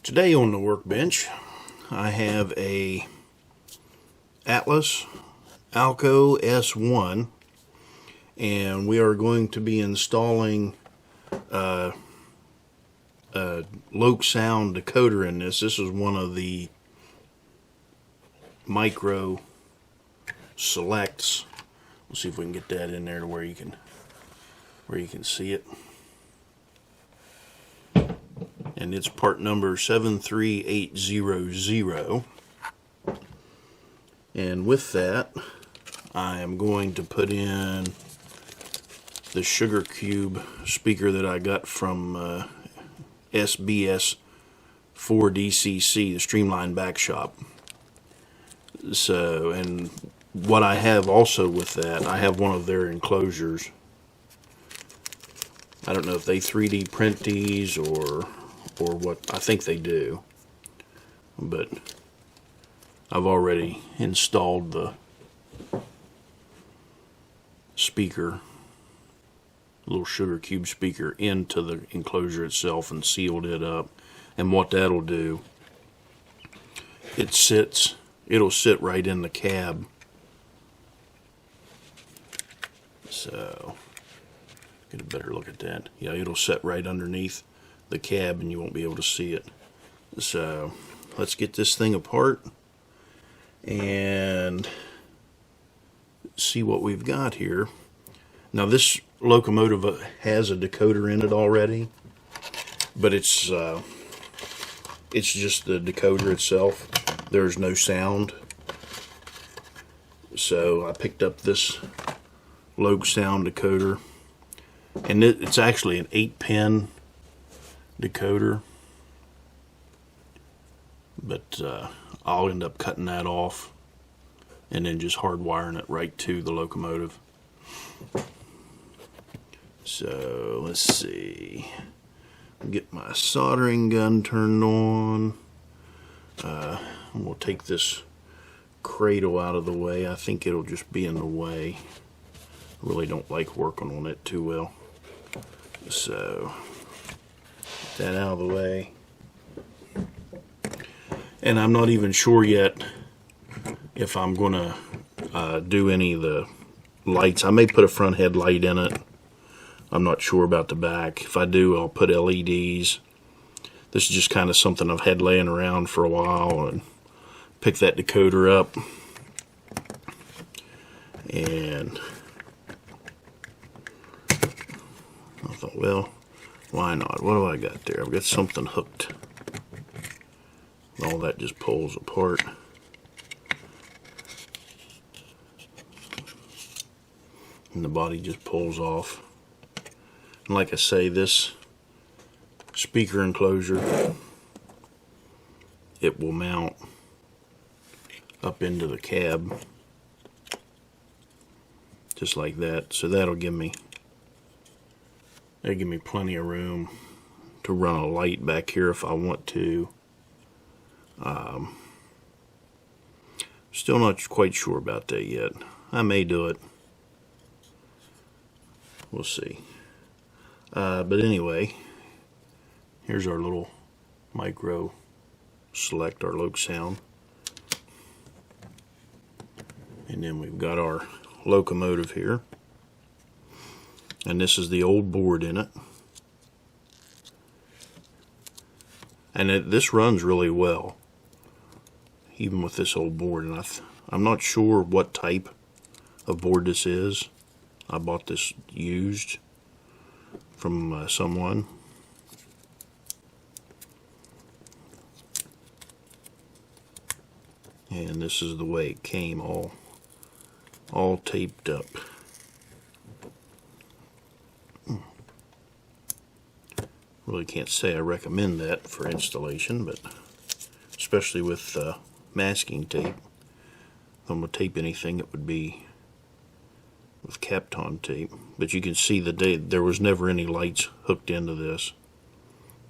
Today on the workbench I have a Atlas Alco S1, and we are going to be installing a LokSound decoder in this. This is one of the micro selects. We'll see if we can get that in there to where you can see it. And it's part number 73800. And with that, I am going to put in the Sugar Cube speaker that I got from SBS 4DCC, the Streamline Back Shop. So, and what I have also with that, I have one of their enclosures. I don't know if they 3D print these or what. I think they do, but I've already installed the speaker, little Sugar Cube speaker, into the enclosure itself and sealed it up. And what that'll do, it'll sit right in the cab. So get a better look at that. Yeah, it'll sit right underneath the cab and you won't be able to see it. So let's get this thing apart and see what we've got here. Now this locomotive has a decoder in it already, but it's just the decoder itself. There's no sound. So I picked up this LokSound decoder, and it's actually an 8-pin decoder, but I'll end up cutting that off and then just hardwiring it right to the locomotive. So let's see, get my soldering gun turned on. We'll take this cradle out of the way. I think it'll just be in the way. I really don't like working on it too well. So that out of the way. And I'm not even sure yet if I'm gonna do any of the lights. I may put a front headlight in it. I'm not sure about the back. If I do, I'll put LEDs. This is just kind of something I've had laying around for a while, and pick that decoder up, and I thought, well, why not? What do I got there? I've got something hooked. All that just pulls apart. And the body just pulls off. And like I say, this speaker enclosure, it will mount up into the cab just like that. So that'll give me plenty of room to run a light back here if I want to. Still not quite sure about that yet. I may do it. We'll see. But anyway, here's our little micro select, our LokSound. And then we've got our locomotive here. And this is the old board in it. And this runs really well, even with this old board. And I'm not sure what type of board this is. I bought this used from someone. And this is the way it came, all taped up. Really can't say I recommend that for installation, but especially with masking tape. If I'm going to tape anything, it would be with Kapton tape. But you can see there was never any lights hooked into this.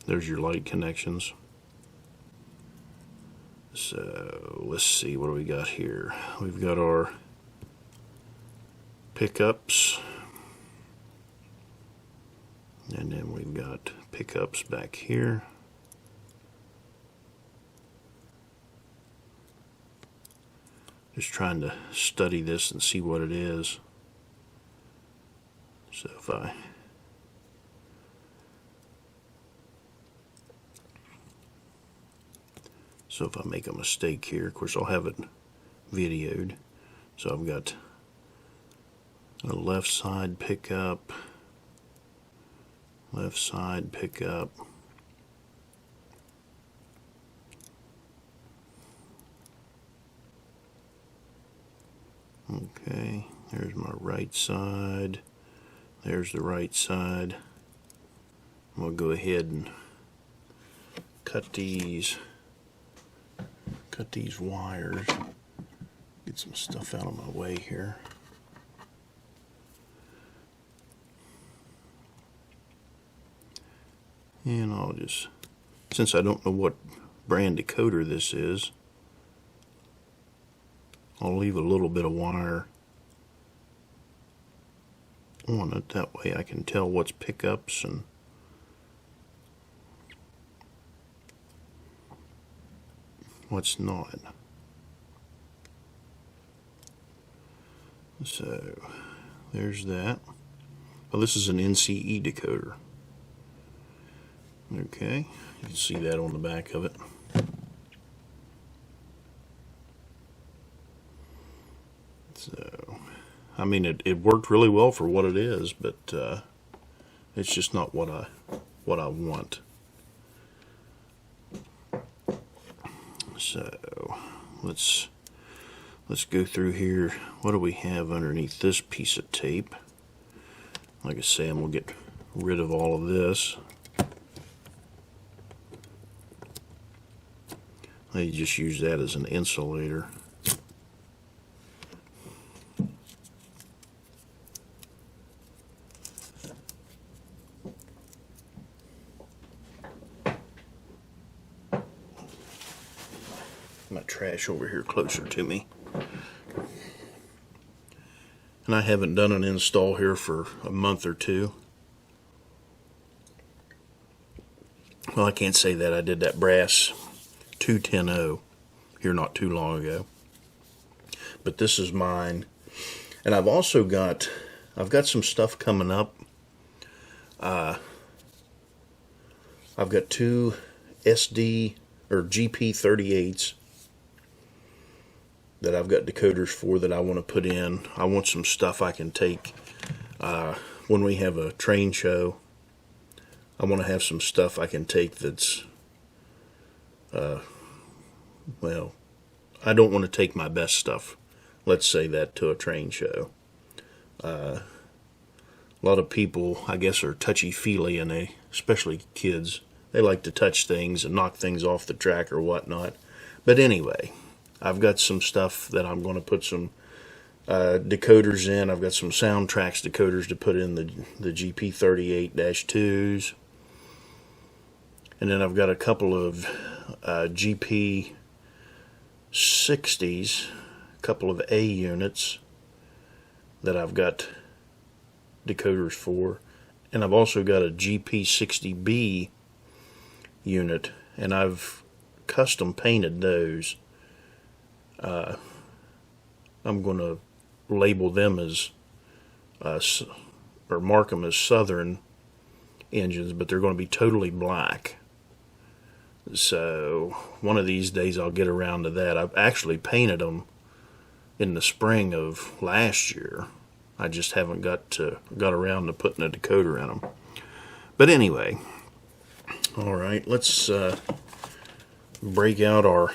There's your light connections. So let's see, what do we got here? We've got our pickups, and then we've got pickups back here. Just trying to study this and see what it is. So if I make a mistake here, of course I'll have it videoed. So I've got a left side pickup, left side pickup, okay, there's my right side, there's the right side. I'm going to go ahead and cut these wires, get some stuff out of my way here. And I'll just, since I don't know what brand decoder this is, I'll leave a little bit of wire on it. That way I can tell what's pickups and what's not. So there's that. Well, this is an NCE decoder. Okay, you can see that on the back of it. So, I mean, it worked really well for what it is, but it's just not what I want. So let's go through here. What do we have underneath this piece of tape? Like I say, I'm gonna get rid of all of this. I just use that as an insulator. My trash over here closer to me. And I haven't done an install here for a month or two. Well, I can't say that. I did that brass 210 here not too long ago. But this is mine. And I've also got, some stuff coming up. I've got two SD or GP38s that I've got decoders for that I want to put in. I want some stuff I can take when we have a train show. I want to have some stuff I can take that's well, I don't want to take my best stuff, let's say that, to a train show. A lot of people, I guess, are touchy-feely, and they, especially kids, they like to touch things and knock things off the track or whatnot. But anyway, I've got some stuff that I'm going to put some decoders in. I've got some Soundtracks decoders to put in the GP38-2s. And then I've got a couple of GP60s, a couple of A units that I've got decoders for. And I've also got a GP60B unit, and I've custom painted those. I'm going to label them as, or mark them as Southern engines, but they're going to be totally black. So one of these days I'll get around to that. I've actually painted them in the spring of last year. I just haven't got around to putting a decoder in them. But anyway, all right, let's break out our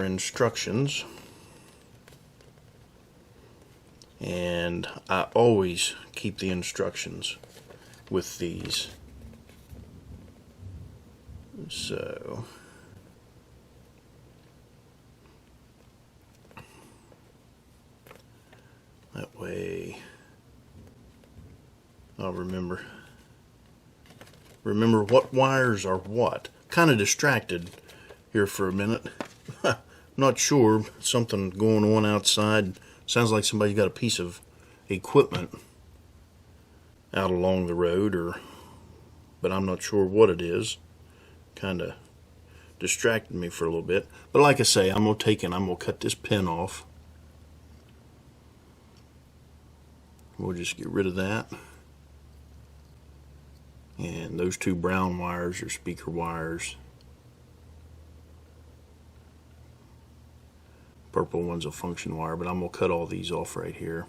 instructions. And I always keep the instructions with these. So that way I'll remember what wires are what. Kind of distracted here for a minute. Not sure, something going on outside. Sounds like somebody's got a piece of equipment out along the road, but I'm not sure what it is. Kind of distracted me for a little bit. But like I say, I'm going to cut this pin off. We'll just get rid of that. And those two brown wires are speaker wires. Purple one's a function wire, but I'm going to cut all these off right here.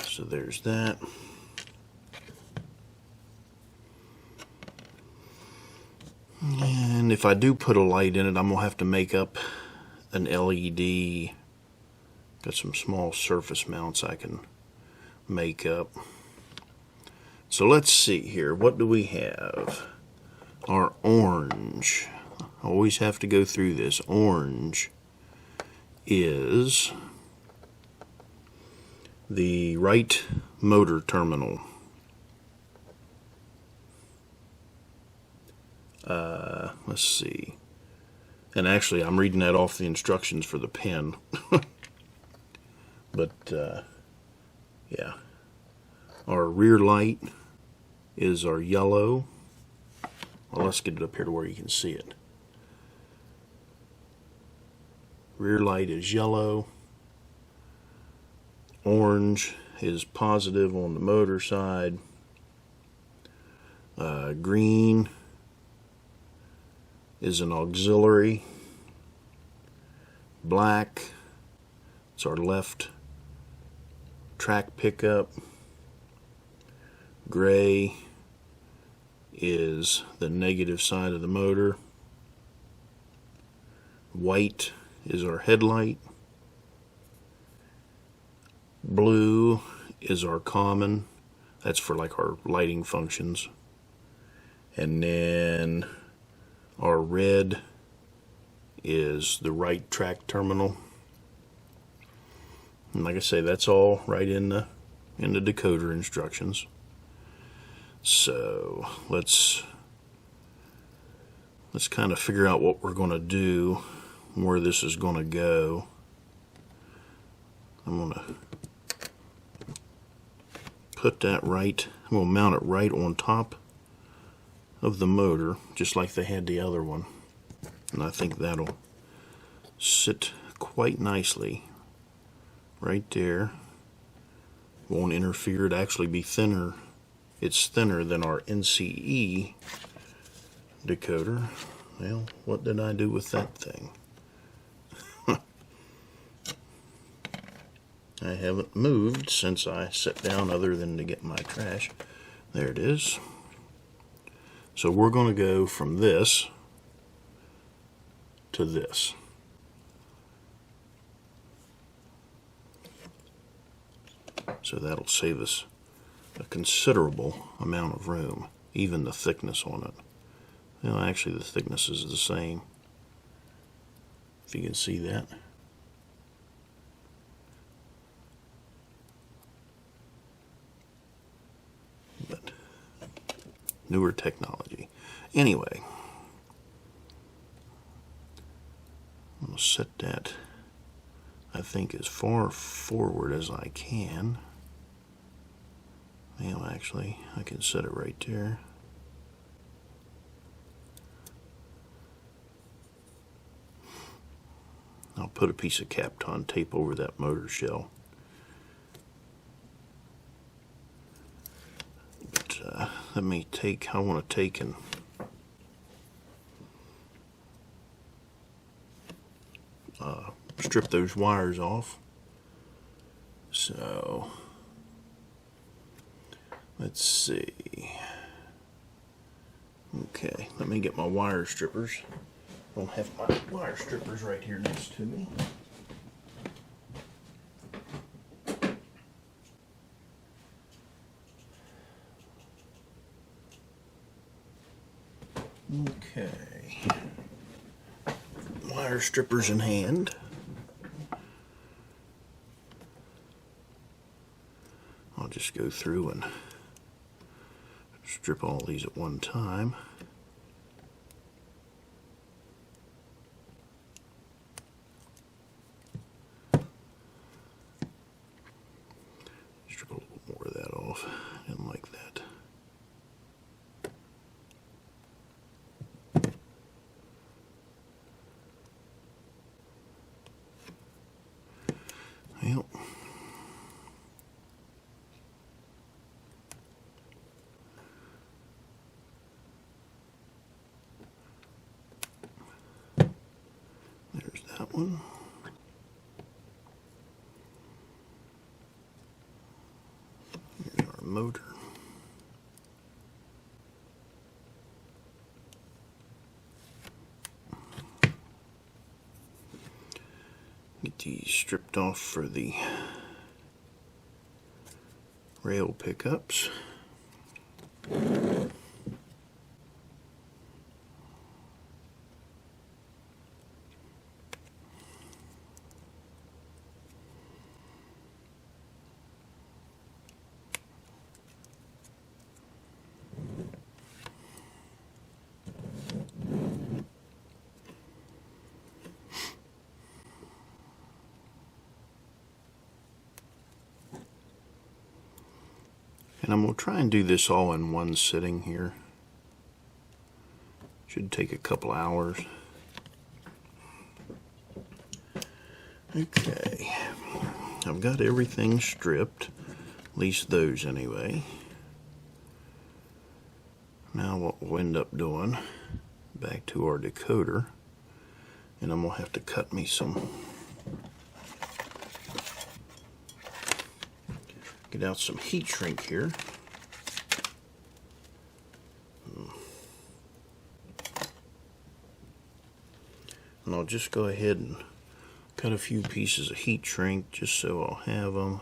So there's that. And if I do put a light in it, I'm going to have to make up an LED. Got some small surface mounts I can make up. So let's see here. What do we have? Our orange. I always have to go through this. Orange is the right motor terminal. Let's see. And actually, I'm reading that off the instructions for the pen. But, yeah. Our rear light is our yellow. Well, let's get it up here to where you can see it. Rear light is yellow. Orange is positive on the motor side. Green is an auxiliary. Black, it's our left track pickup. Gray is the negative side of the motor. White is our headlight. Blue is our common. That's for like our lighting functions. And then our red is the right track terminal. And like I say, that's all right in the decoder instructions. So let's kind of figure out what we're going to do, where this is going to go. I'm going to put that right, I'm going to mount it right on top of the motor, just like they had the other one. And I think that'll sit quite nicely right there. Won't interfere. It'll actually be thinner. It's thinner than our NCE decoder. Well, what did I do with that thing? I haven't moved since I sat down other than to get my trash. There it is. So we're going to go from this to this. So that'll save us a considerable amount of room, even the thickness on it. Well, actually the thickness is the same, if you can see that. But newer technology. Anyway, I'm going to set that, I think, as far forward as I can. Well, actually, I can set it right there. I'll put a piece of Kapton tape over that motor shell. But let me take, I want to take and strip those wires off. So let's see. Okay, let me get my wire strippers. I don't have my wire strippers right here next to me. Okay. Wire strippers in hand. I'll just go through and strip all these at one time. Strip a little more of that off. I didn't like that. Well, there's that one. Here's our motor. Get these stripped off for the rail pickups. And I'm going to try and do this all in one sitting here. Should take a couple hours. Okay, I've got everything stripped, at least those anyway. Now what we'll end up doing, back to our decoder, and I'm going to have to cut me some, get out some heat shrink here. And I'll just go ahead and cut a few pieces of heat shrink just so I'll have them.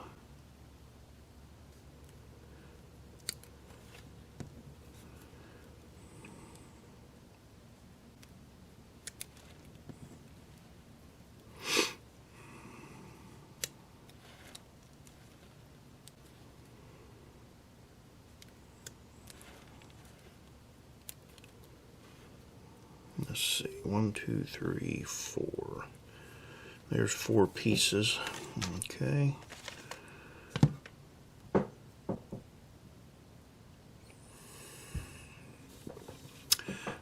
Let's see, 1, 2, 3, 4. There's 4 pieces. Okay.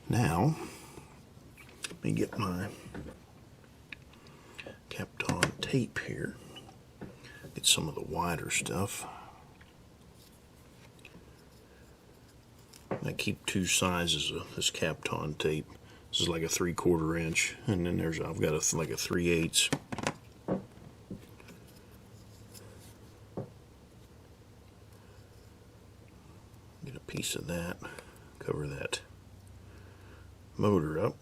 Now, let me get my Kapton tape here. Get some of the wider stuff. I keep 2 sizes of this Kapton tape. This is like a 3/4 inch, and then there's I've got like a 3/8. Get a piece of that. Cover that motor up.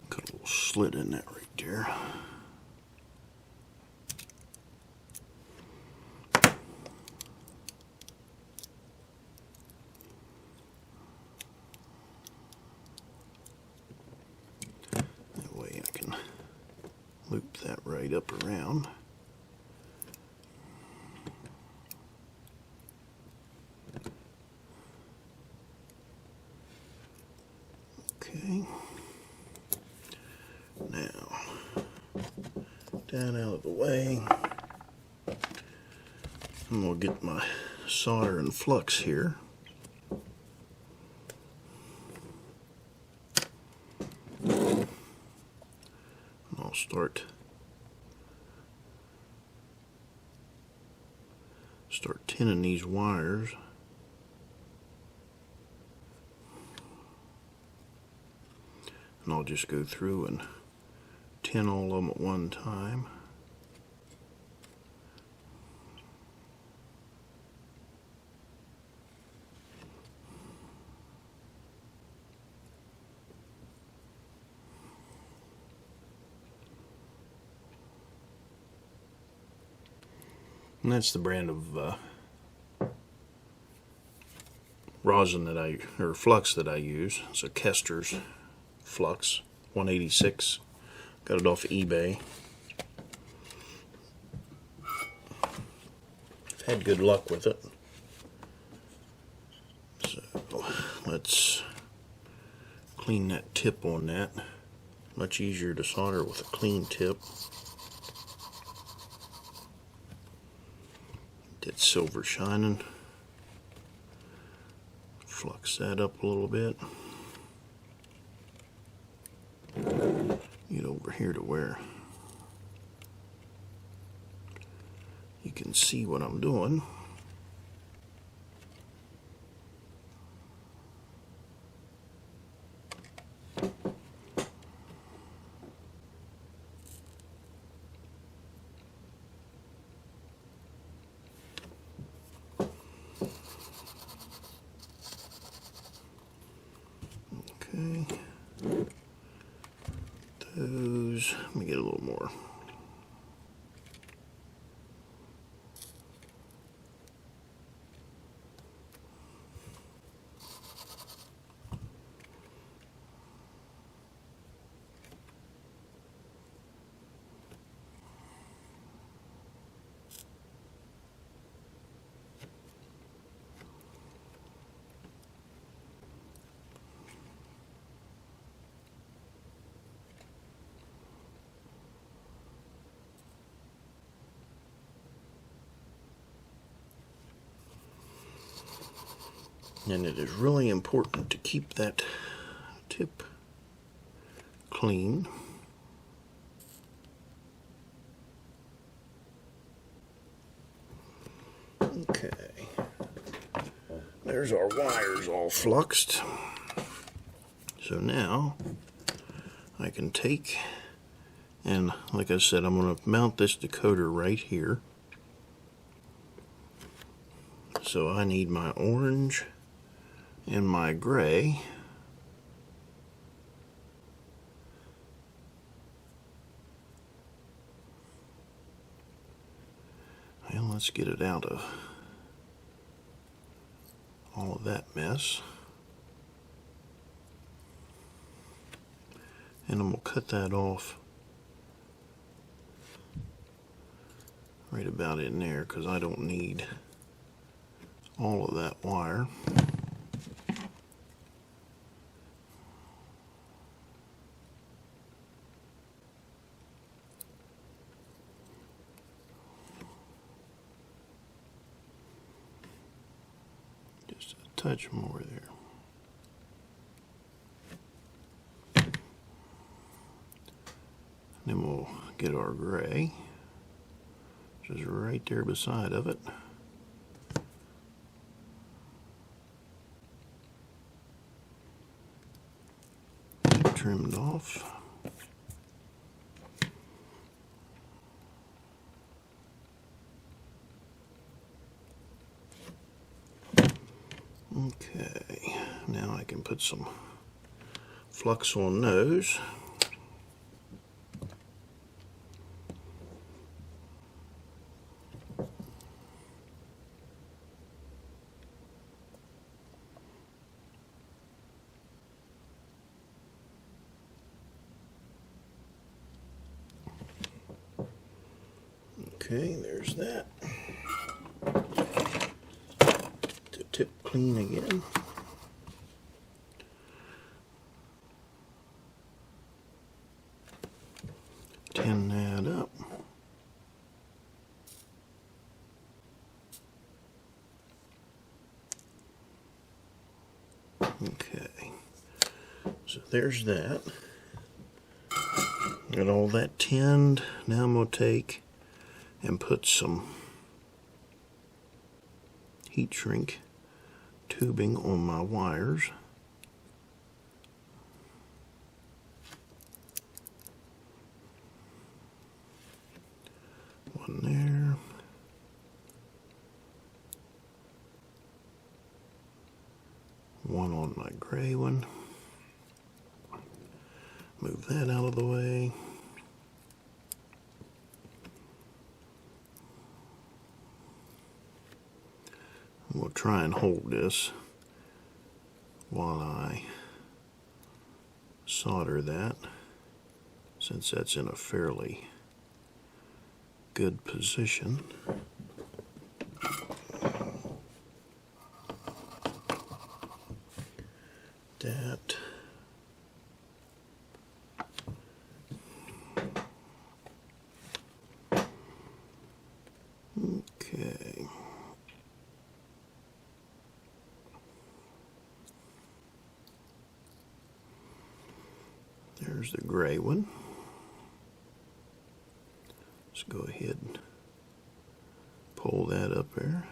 Got a little slit in that right there. Loop that right up around. Okay. Now, that out of the way. I'm going to get my solder and flux here. I'll start tinning these wires. And I'll just go through and tin all of them at one time. And that's the brand of rosin that or flux that I use. It's a Kester's flux 186. Got it off eBay. I've had good luck with it. So let's clean that tip on that. Much easier to solder with a clean tip. Get silver shining. Flux that up a little bit. Get over here to where you can see what I'm doing. Okay. Those, let me get a little more. And it is really important to keep that tip clean. Okay. There's our wires all fluxed. So now I can take, and like I said, I'm going to mount this decoder right here. So I need my orange and my gray. And let's get it out of all of that mess. And I'm going to cut that off right about in there because I don't need all of that wire. Just a touch more there. Then we'll get our gray, which is right there beside of it. Trimmed off. Okay, now I can put some flux on those. Okay, there's that. The tip clean again. Tin that up. Okay, so there's that. Got all that tinned. Now I'm going to take and put some heat shrink tubing on my wires. One there. One on my gray one. Move that out of the way. We'll try and hold this while I solder that. since that's in a fairly good position. That. Okay. There's the gray one. Let's go ahead and pull that up there.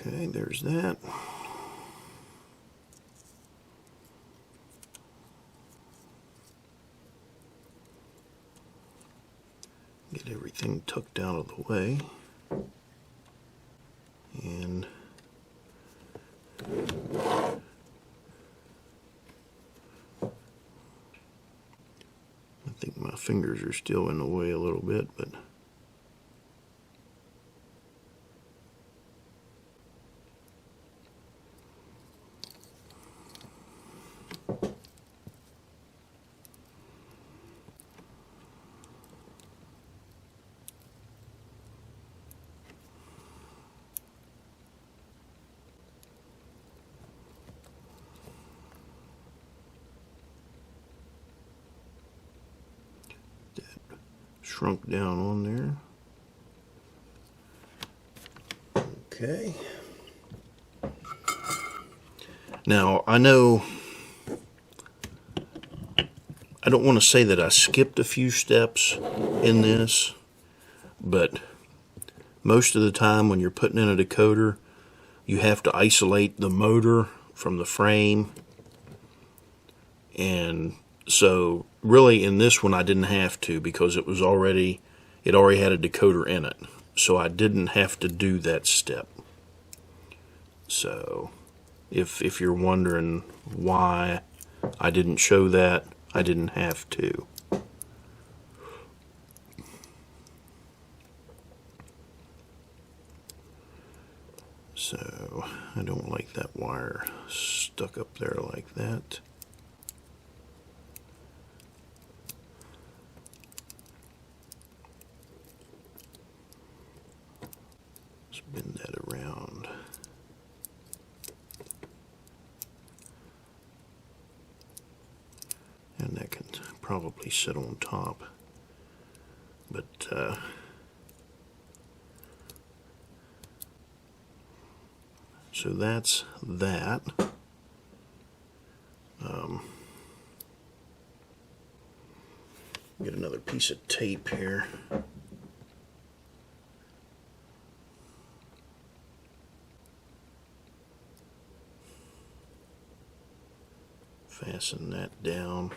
Okay, there's that. Get everything tucked out of the way. And I think my fingers are still in the way a little bit, but shrunk down on there. Okay. Now, I know I don't want to say that I skipped a few steps in this, but most of the time when you're putting in a decoder, you have to isolate the motor from the frame. And so really in this one I didn't have to, because it already had a decoder in it. So I didn't have to do that step. So if you're wondering why I didn't show that, I didn't have to. So I don't like that wire stuck up there like that. Let's bend that around. And that can probably sit on top. But so that's that. Get another piece of tape here. Fasten that down.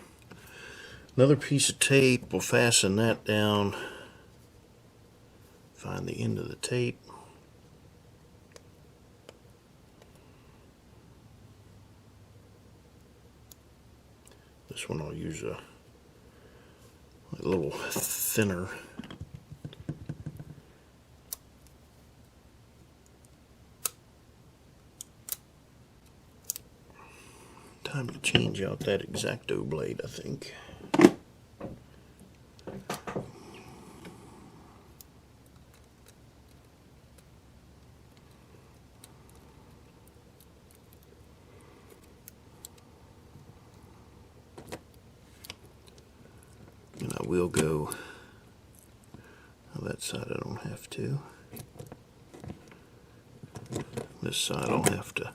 Another piece of tape, we'll fasten that down. Find the end of the tape. This one I'll use a little thinner. Time to change out that X-Acto blade, I think. And I will go, on that side I don't have to. This side I'll have to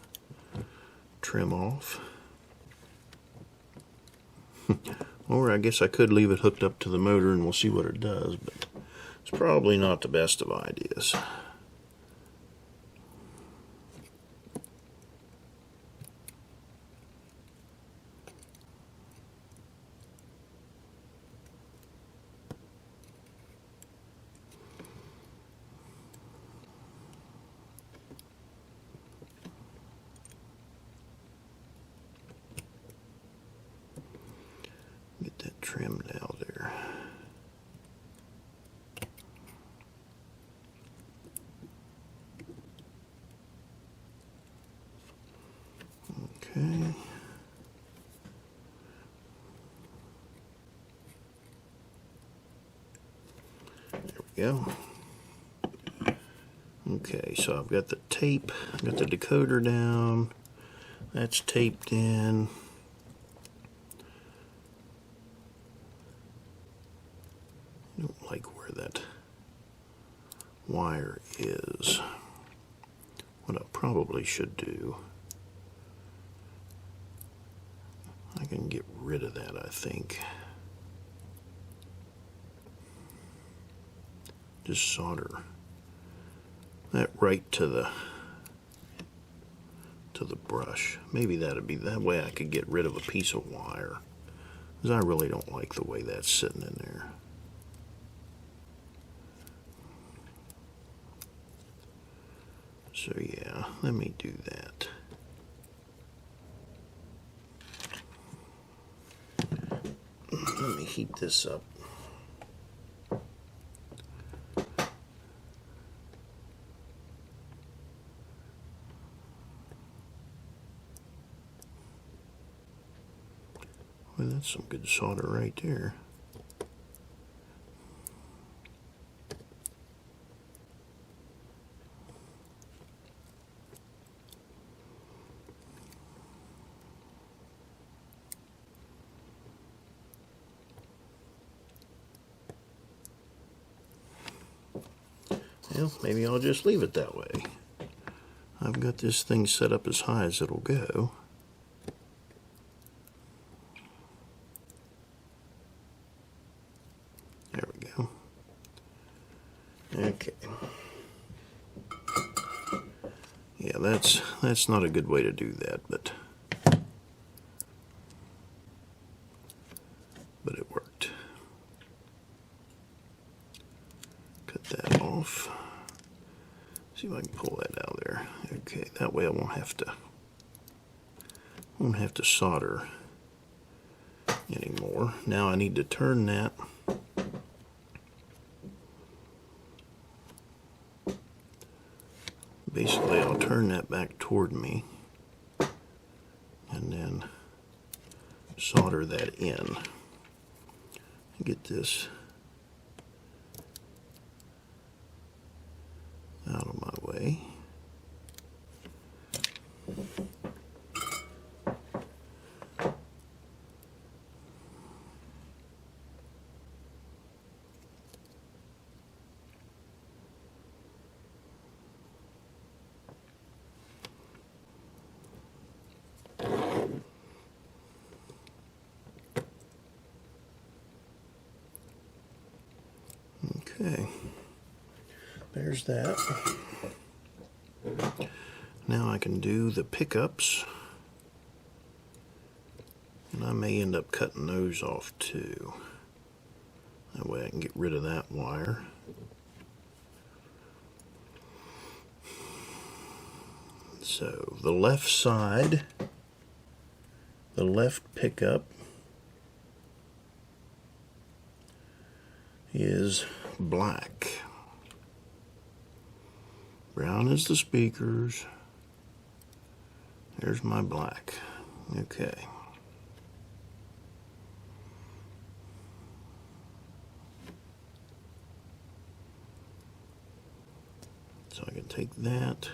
trim off. Or I guess I could leave it hooked up to the motor and we'll see what it does, but it's probably not the best of ideas. Get that trimmed out there. we go. Okay, so I've got the tape, I've got the decoder down, that's taped in. I don't like where that wire is. What I probably should do, I can get rid of that, I think. Just solder that right to the brush. Maybe that'd be, that way I could get rid of a piece of wire, because I really don't like the way that's sitting in there. So yeah, let me do that. Let me heat this up. Well, that's some good solder right there. Well, maybe I'll just leave it that way. I've got this thing set up as high as it'll go. There we go. Okay. Yeah, that's not a good way to do that, but it worked. Cut that off. See if I can pull that out of there. Okay, that way I won't have to solder anymore. Now I need to turn that basically. I'll turn that back toward me and then solder that in. Get this out of my way. Okay, there's that. Now I can do the pickups, and I may end up cutting those off too. That way I can get rid of that wire. So the left side, the left pickup is black. Brown is the speakers. There's my black. Okay. So I can take that.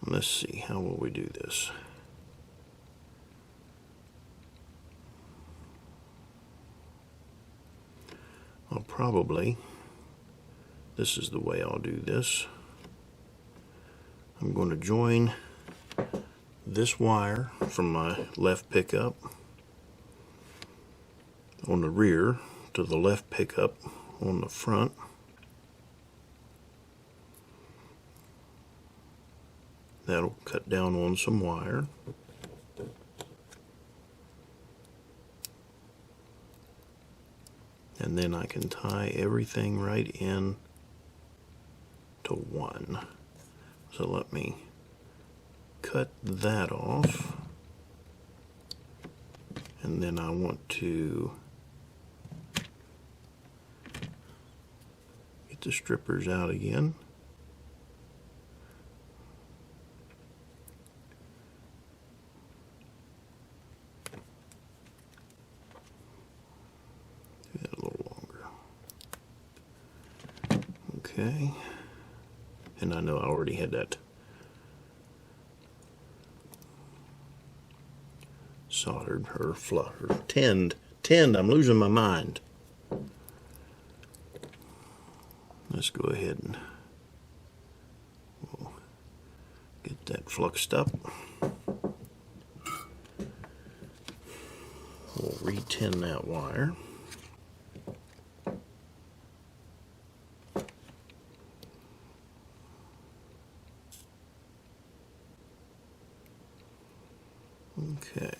And let's see, how will we do this? I'll probably, this is the way I'll do this. I'm going to join this wire from my left pickup on the rear to the left pickup on the front. That'll cut down on some wire. And then I can tie everything right in to one. So let me cut that off. And then I want to get the strippers out again. Okay. And I know I already had that soldered or tinned. I'm losing my mind. Let's go ahead and we'll get that fluxed up. We'll re-tin that wire. Okay,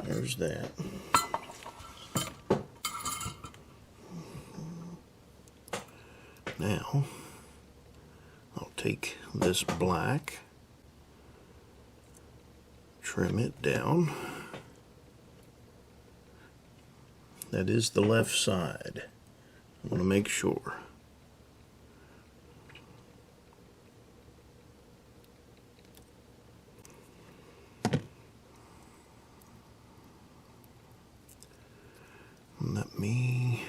there's that. Now, I'll take this black, trim it down. That is the left side. I want to make sure. Let me,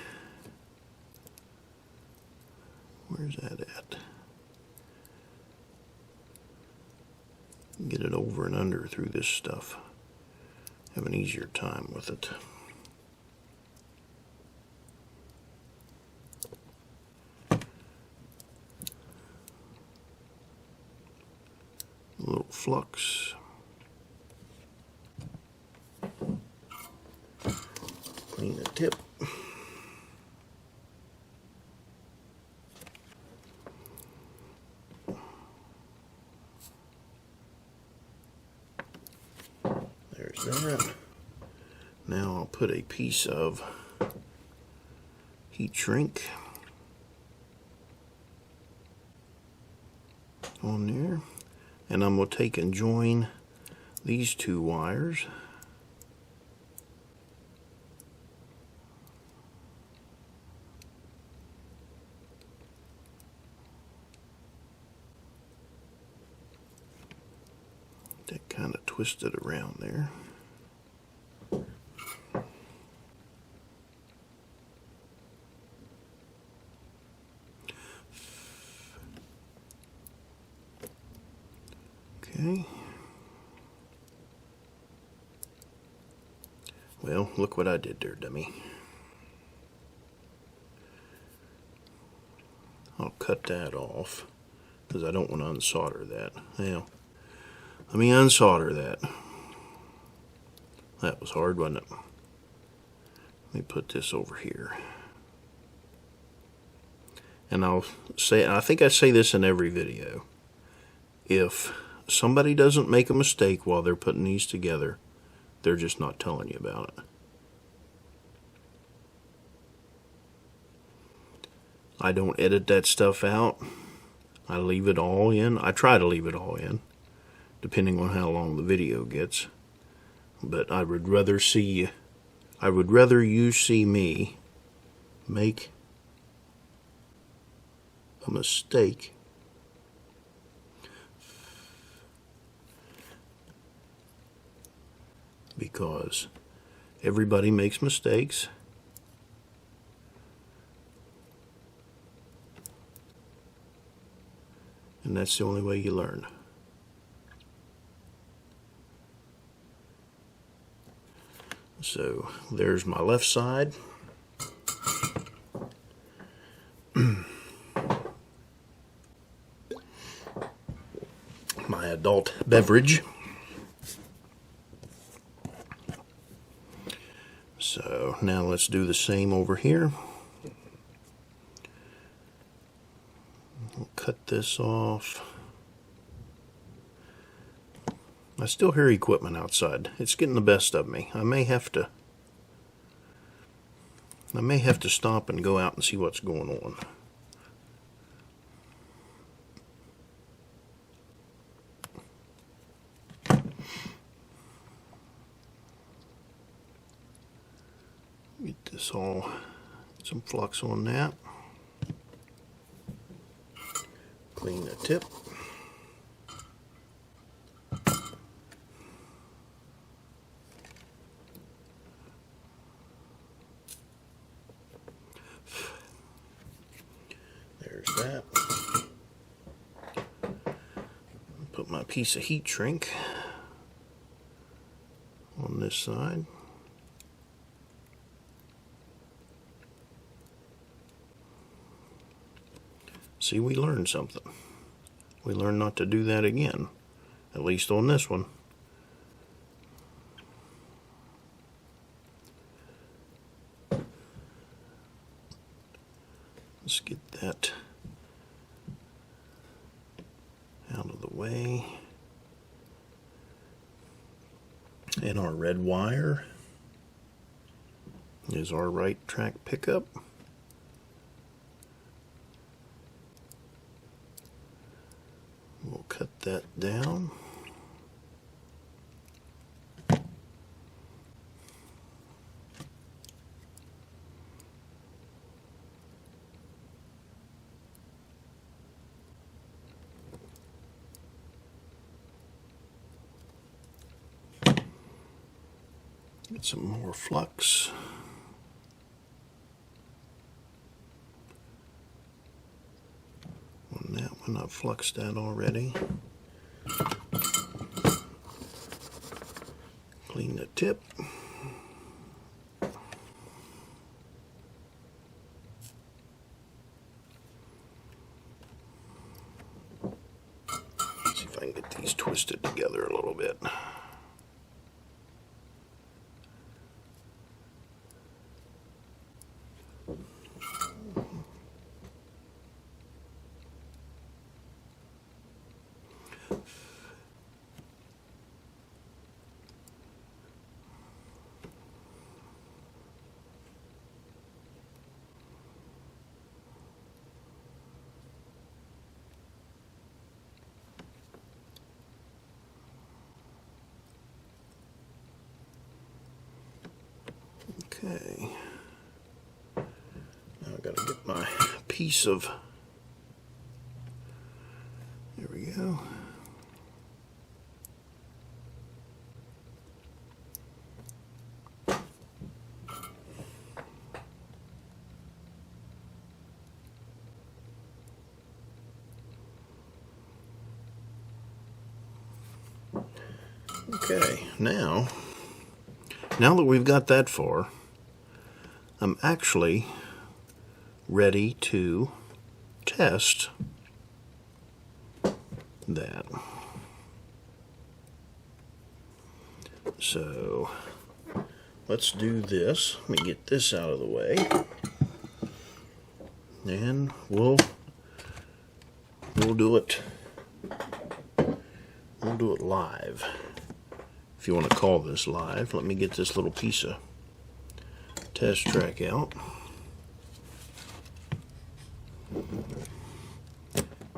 where's that at? Get it over and under through this stuff. Have an easier time with it. A little flux. Clean the tip. There's that. Now I'll put a piece of heat shrink on there, and I'm going to take and join these two wires. That kind of twisted around there. Okay. Well, look what I did there, dummy. I'll cut that off because I don't want to unsolder that. Now, let me unsolder that. That was hard, wasn't it? Let me put this over here. And I'll say, I think I say this in every video. If somebody doesn't make a mistake while they're putting these together, they're just not telling you about it. I don't edit that stuff out. I leave it all in. I try to leave it all in, depending on how long the video gets. But I would rather you see me make a mistake because everybody makes mistakes. And that's the only way you learn. So there's my left side. My adult beverage. So now let's do the same over here. We'll cut this off. I still hear equipment outside. It's getting the best of me. I may have to stop and go out and see what's going on. Get this all, some flux on that. Clean the tip. get my piece of heat shrink on this side. See, we learned something. We learned not to do that again, at least on this one. Let's get that out of the way. And our red wire is our right track pickup. We'll cut that down. Get some more flux. On that one, I've fluxed that already. Clean the tip. See if I can get these twisted together a little bit. Okay, now I gotta get my piece of, there we go. Okay, now that we've got that far, I'm actually ready to test that. So let's do this. Let me get this out of the way, and we'll do it. We'll do it live, if you want to call this live. Let me get this little piece of test track out.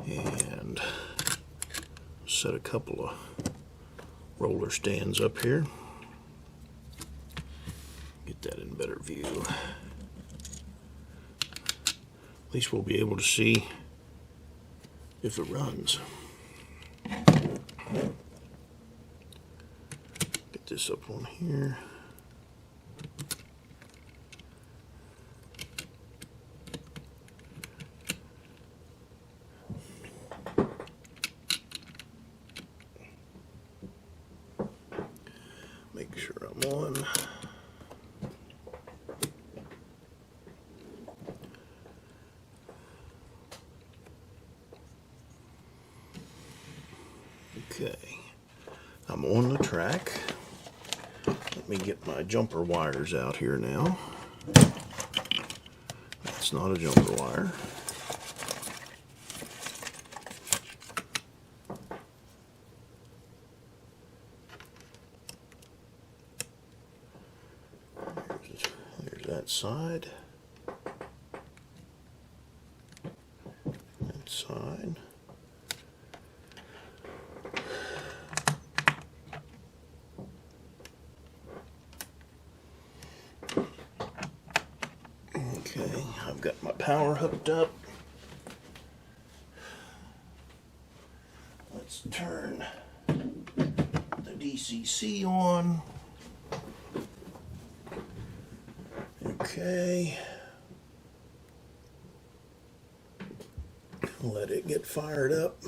And set a couple of roller stands up here. Get that in better view. At least we'll be able to see if it runs. Get this up on here. Make sure I'm on. Okay, I'm on the track. Let me get my jumper wires out here now. That's not a jumper wire. There's that side. That side. Okay, I've got my power hooked up. Let's turn the DCC on. Okay. Let it get fired up.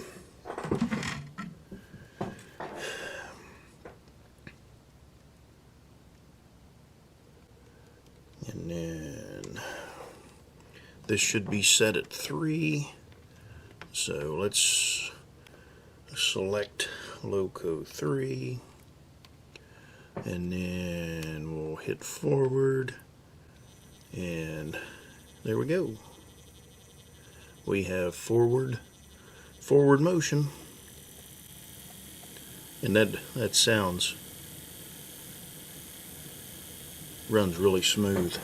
This should be set at 3. So let's select Loco 3. And then we'll hit forward. And there we go. We have forward motion. And that sounds, runs really smooth.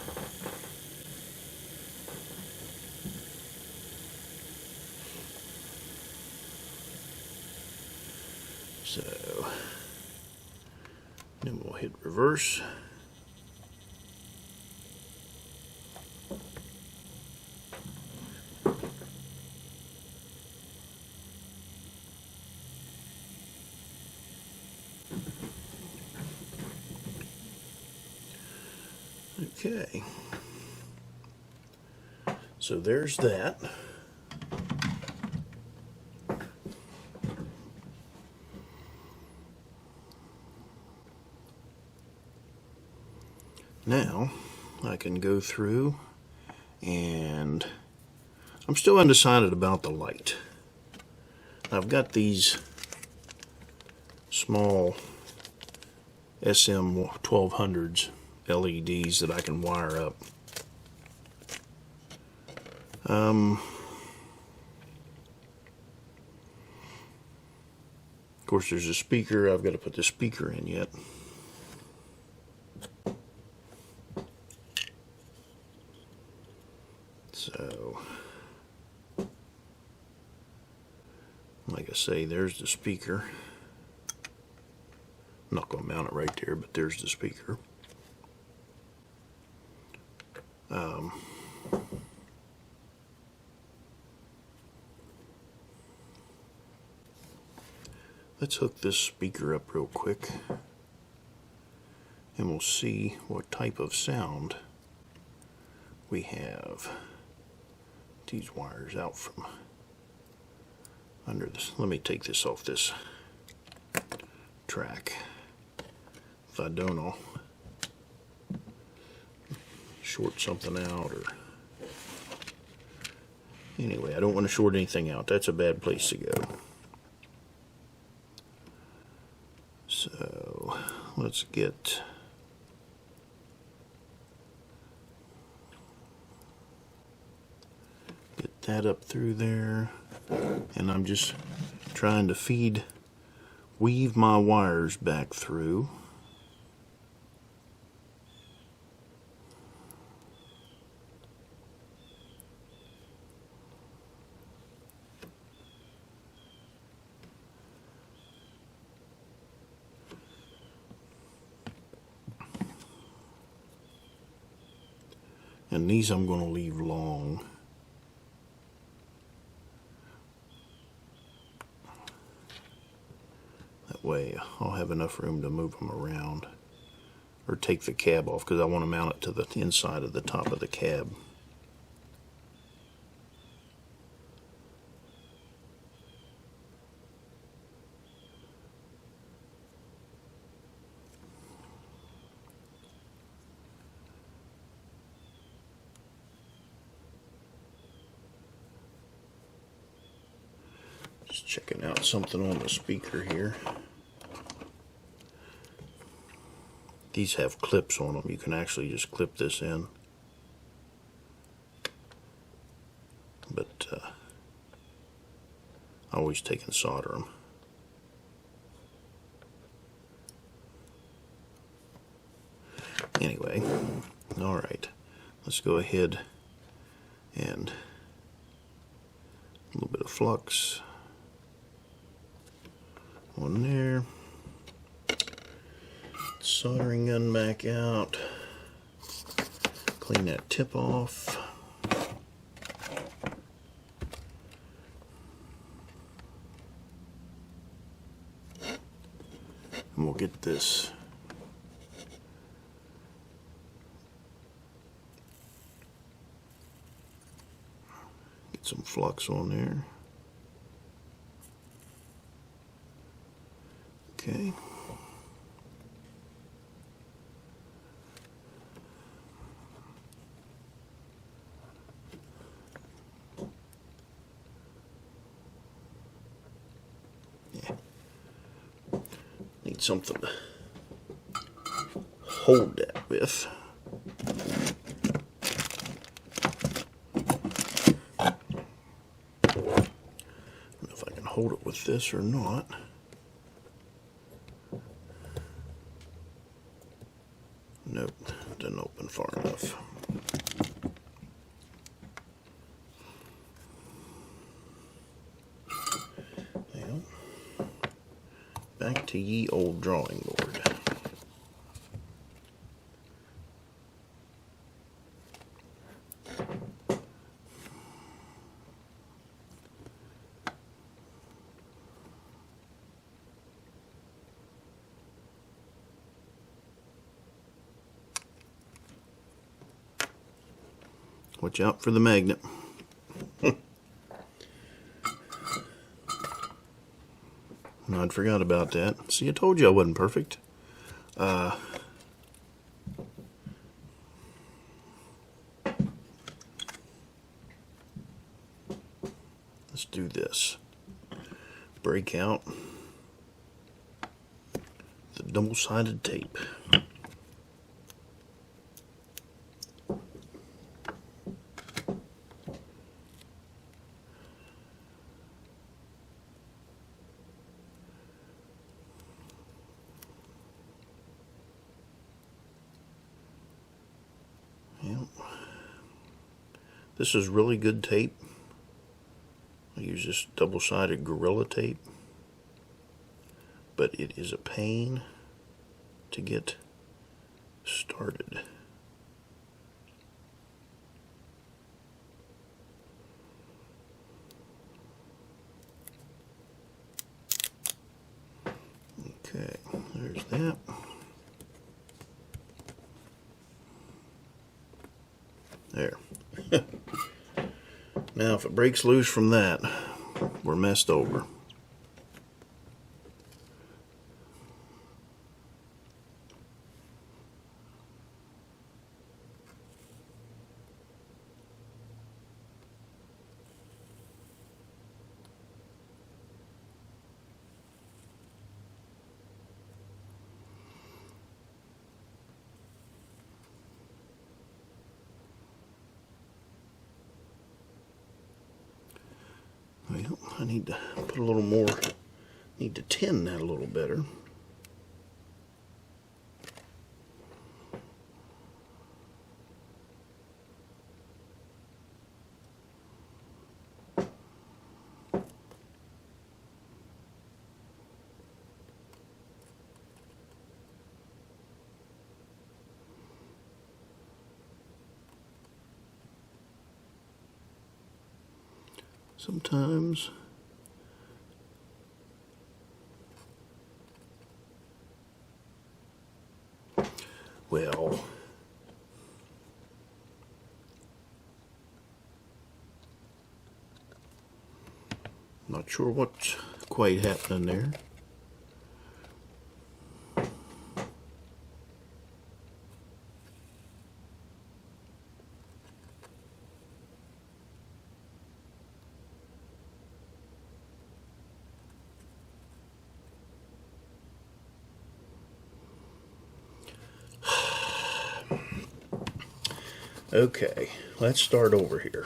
So then we'll hit reverse. Okay, so there's that. Now I can go through, and I'm still undecided about the light. I've got these small SM1200s LEDs that I can wire up. Of course, there's a speaker. I've got to put the speaker in yet. So, like I say, there's the speaker. I'm not going to mount it right there, but there's the speaker. Let's hook this speaker up real quick, and we'll see what type of sound we have. These wires out from under this. Let me take this off this track. If I don't, I'll short something out, or anyway, I don't want to short anything out. That's a bad place to go. So let's get that up through there, and I'm just trying to weave my wires back through. And these I'm going to leave long. That way I'll have enough room to move them around, or take the cab off, because I want to mount it to the inside of the top of the cab. Just checking out something on the speaker here. These have clips on them. You can actually just clip this in. But I always take and solder them. Anyway, alright. Let's go ahead and a little bit of flux on there. Soldering gun back out. Clean that tip off. And we'll get this some flux on there. Okay. need something to hold that with. I don't know if I can hold it with this or not. Nope, didn't open far enough. Well, back to ye old drawing board. Watch out for the magnet. I'd forgot about that. See, I told you I wasn't perfect. Let's do this. Break out the double-sided tape. This is really good tape. I use this double-sided Gorilla tape, but it is a pain to get started. Okay, there's that. There. Now, if it breaks loose from that, we're messed over. Well, I need to put a little more, need to tin that a little better. Sometimes well, not sure what's quite happening there. Okay, let's start over here.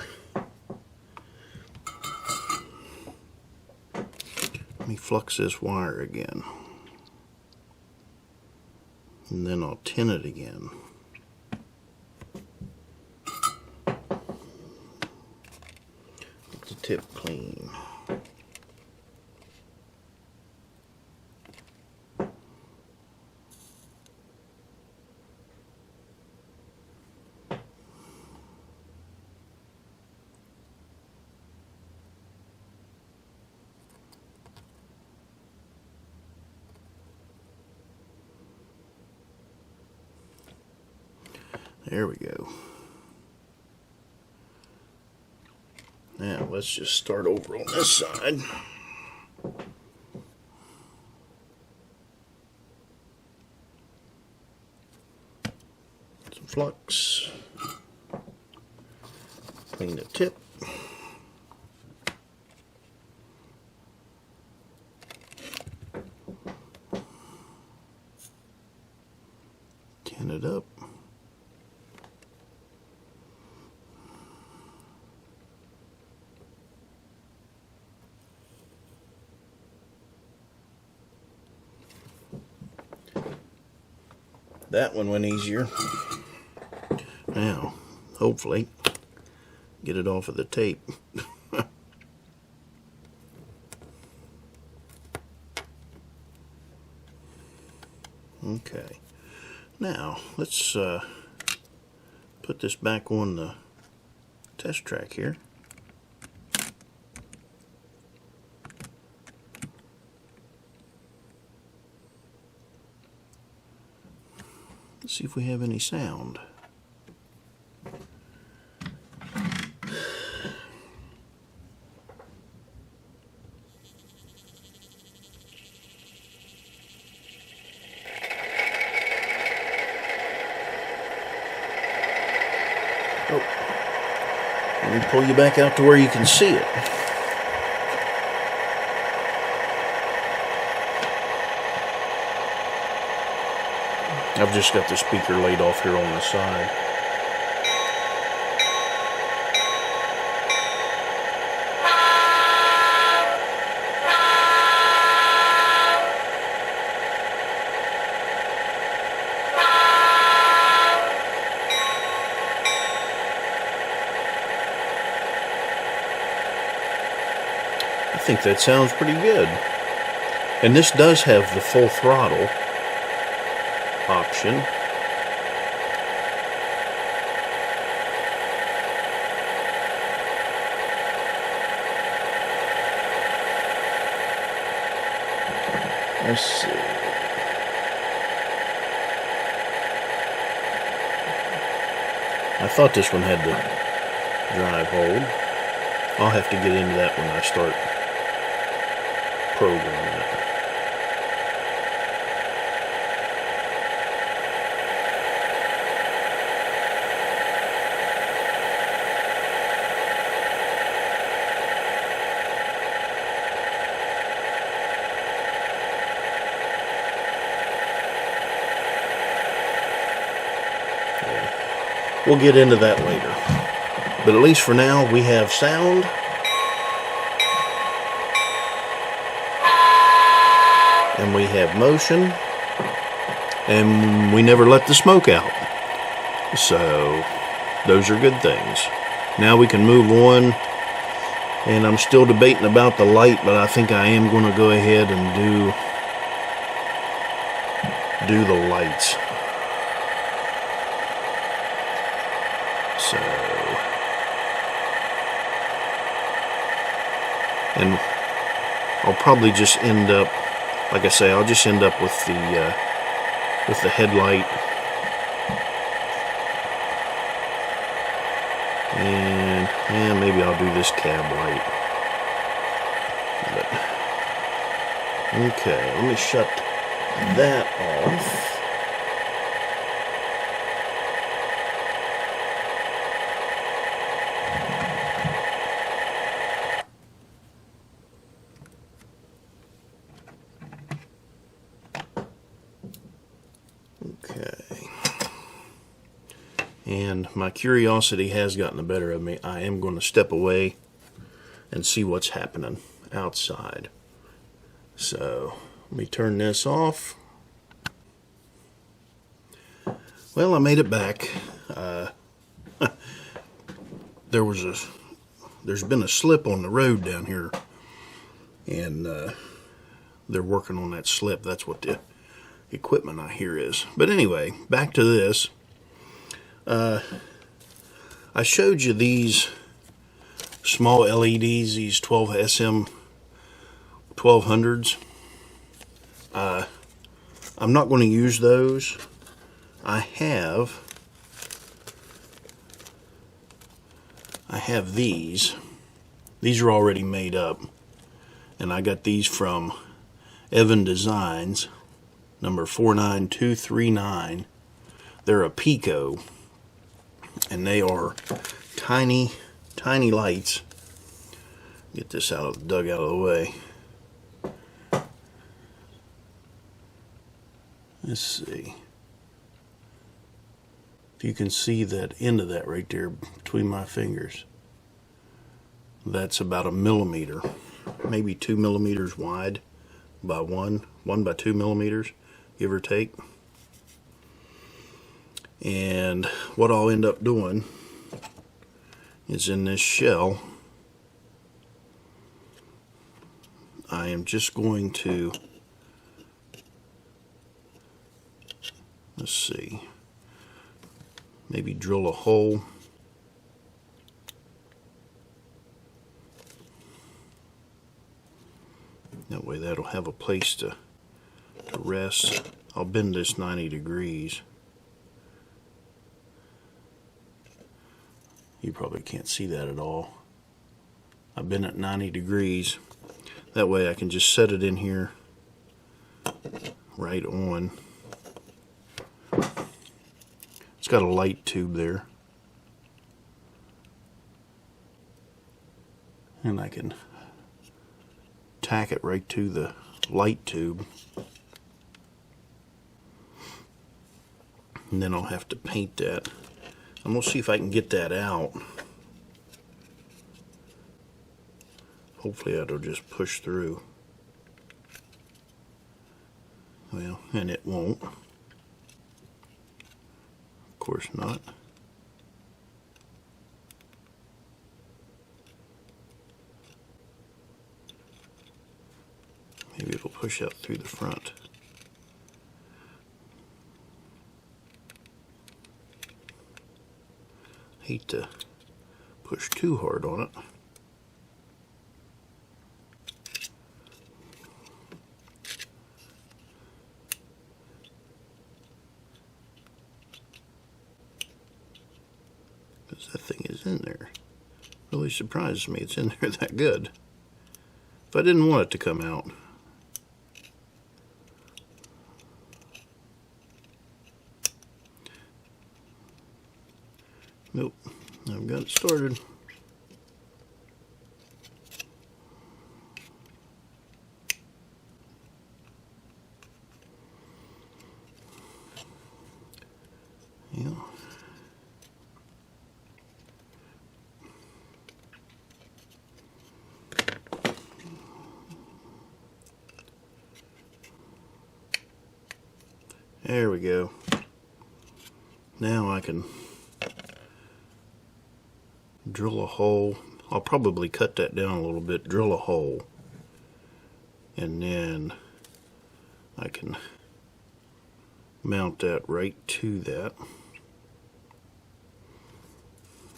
Let me flux this wire again. And then I'll tin it again. Get the tip clean. There we go. Now let's just start over on this side. Some flux. Clean the tip. tin it up. That one went easier. Now, hopefully, get it off of the tape. Okay. Now, let's put this back on the test track here. Let's see if we have any sound. Oh, let me pull you back out to where you can see it. I've just got the speaker laid off here on the side. I think that sounds pretty good. And this does have the full throttle option. Let's see. I thought this one had the drive hold. I'll have to get into that when I start programming it. We'll get into that later. But at least for now, we have sound. And we have motion. And we never let the smoke out. So, those are good things. Now we can move on. And I'm still debating about the light, but I think I am going to go ahead and do the lights. So, and I'll probably just end up, like I say, I'll just end up with the headlight, and maybe I'll do this cab light. But, okay, let me shut that off. Okay, and my curiosity has gotten the better of me. I am going to step away and see what's happening outside. So let me turn this off. Well, I made it back. There's been a slip on the road down here, and they're working on that slip. That's what the equipment I hear is. But anyway, back to this. I showed you these small LEDs, these 12 SM 1200s. I'm not going to use those. I have these. These are already made up, and I got these from Evan Designs, number 49239. They're a Pico, and they are tiny lights. Get this dug out of the way. Let's see. If you can see that end of that right there between my fingers, that's about 1 millimeter, maybe 2 millimeters wide by 1 by 2 millimeters, give or take. And what I'll end up doing is in this shell, I am just going to, let's see, maybe drill a hole. That way that'll have a place to rest. I'll bend this 90 degrees. You probably can't see that at all. I've been at 90 degrees. That way I can just set it in here right on. It's got a light tube there. And I can tack it right to the light tube. And then I'll have to paint that. I'm going to see if I can get that out. Hopefully that'll just push through. Well, and it won't. Of course not. Maybe it'll push out through the front. Hate to push too hard on it. Because that thing is in there. Really surprises me it's in there that good. If I didn't want it to come out. Nope, I've got it started. Yeah. There we go. Now I can drill a hole. I'll probably cut that down a little bit, drill a hole, and then I can mount that right to that.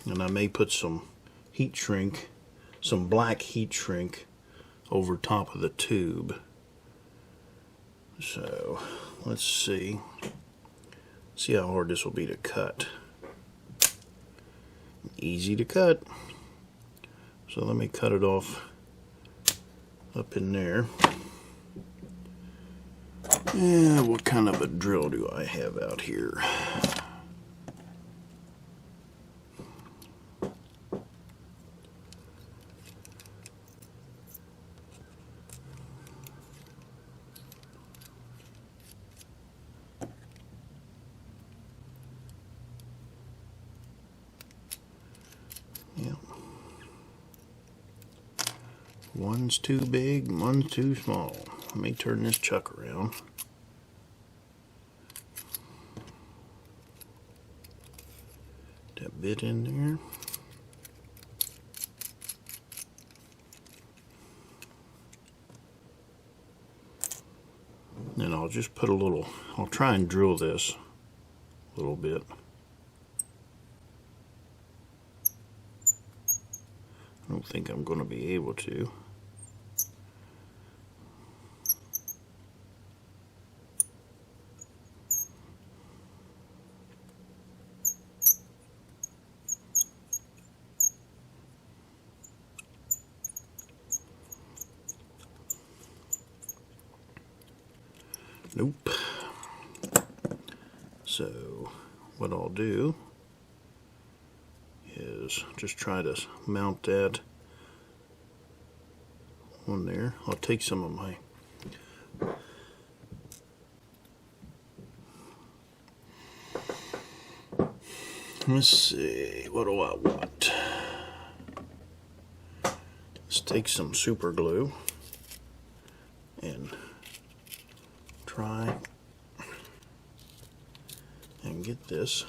And I may put some heat shrink, some black heat shrink over top of the tube. So let's see how hard this will be to cut. Easy to cut. So let me cut it off up in there. And what kind of a drill do I have out here? One's too big, one's too small. Let me turn this chuck around. That bit in there. Then I'll just put a little, I'll try and drill this a little bit. I don't think I'm going to be able to. Nope. So what I'll do is just try to mount that on there. I'll take some of my Let's see, what do I want? Let's take some super glue and try and get this.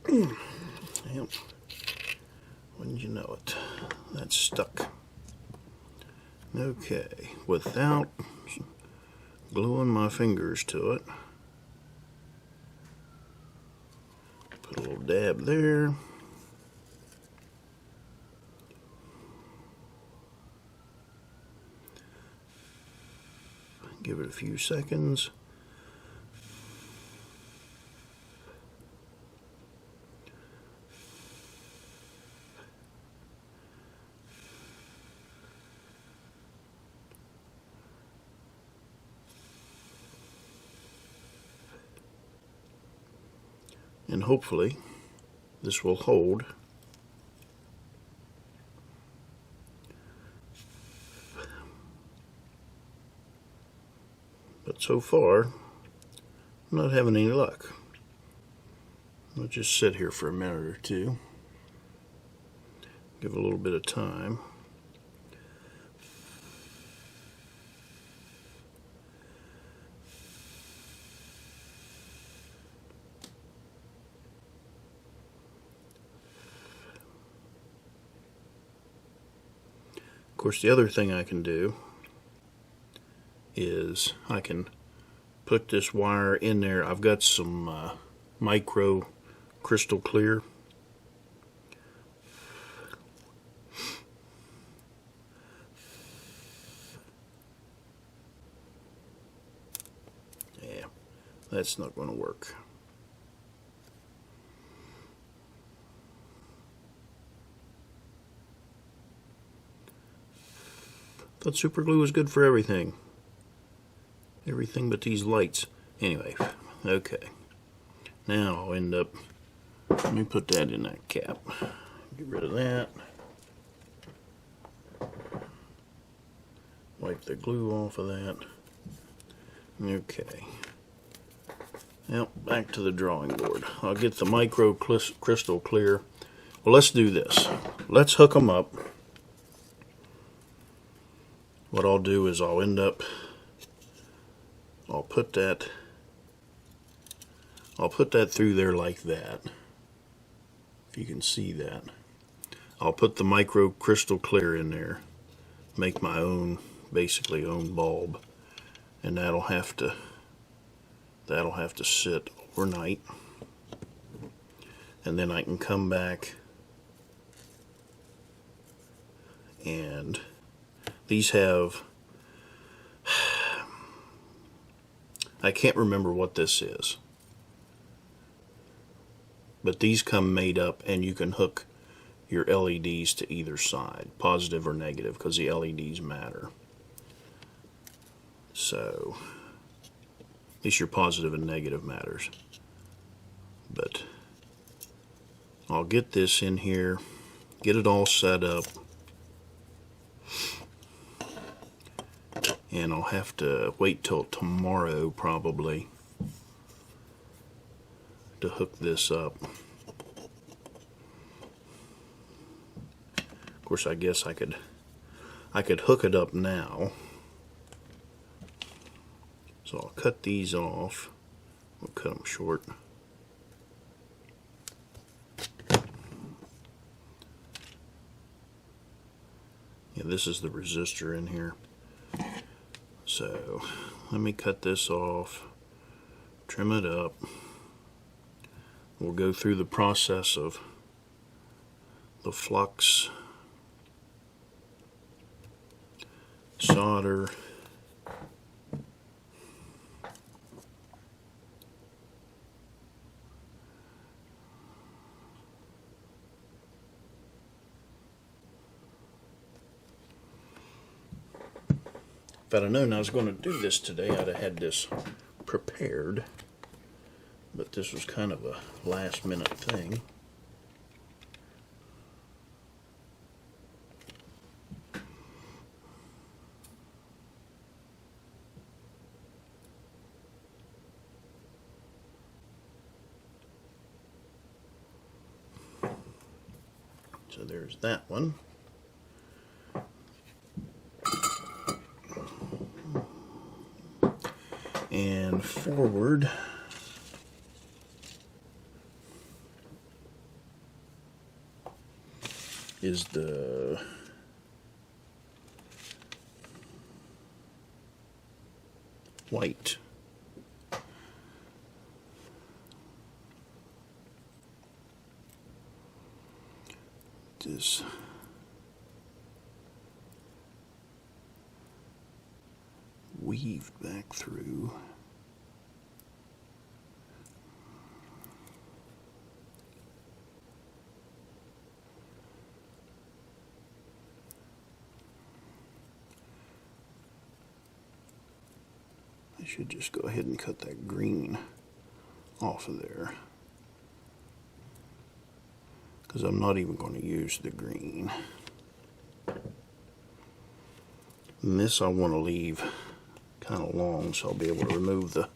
Yep. Wouldn't you know it? That's stuck. Okay, without gluing my fingers to it. Put a little dab there. Give it a few seconds. And hopefully this will hold. But so far, I'm not having any luck. I'll just sit here for a minute or two. Give it a little bit of time. Of course, the other thing I can do is I can put this wire in there. I've got some micro crystal clear. Yeah, that's not going to work. Thought super glue was good for everything. Everything but these lights. Anyway, okay. Now I'll end up, let me put that in that cap. Get rid of that. Wipe the glue off of that. Okay. Now back to the drawing board. I'll get the micro crystal clear. Well, let's do this. Let's hook them up. What I'll do is I'll put that through there like that. If you can see that. I'll put the micro crystal clear in there. Make my own, basically own bulb. And that'll have to sit overnight. And then I can come back and these have, I can't remember what this is, but these come made up and you can hook your LEDs to either side, positive or negative, because the LEDs matter. So, at least your positive and negative matters. But I'll get this in here, get it all set up. And I'll have to wait till tomorrow probably to hook this up. Of course, I guess I could hook it up now. So I'll cut these off. We'll cut them short. Yeah, this is the resistor in here. So let me cut this off, trim it up. We'll go through the process of the flux, solder, if I'd have known I was going to do this today, I'd have had this prepared. But this was kind of a last minute thing. So there's that one. And forward is the white. This weaved back through. I should just go ahead and cut that green off of there, because I'm not even going to use the green. And this I want to leave kind of long, so I'll be able to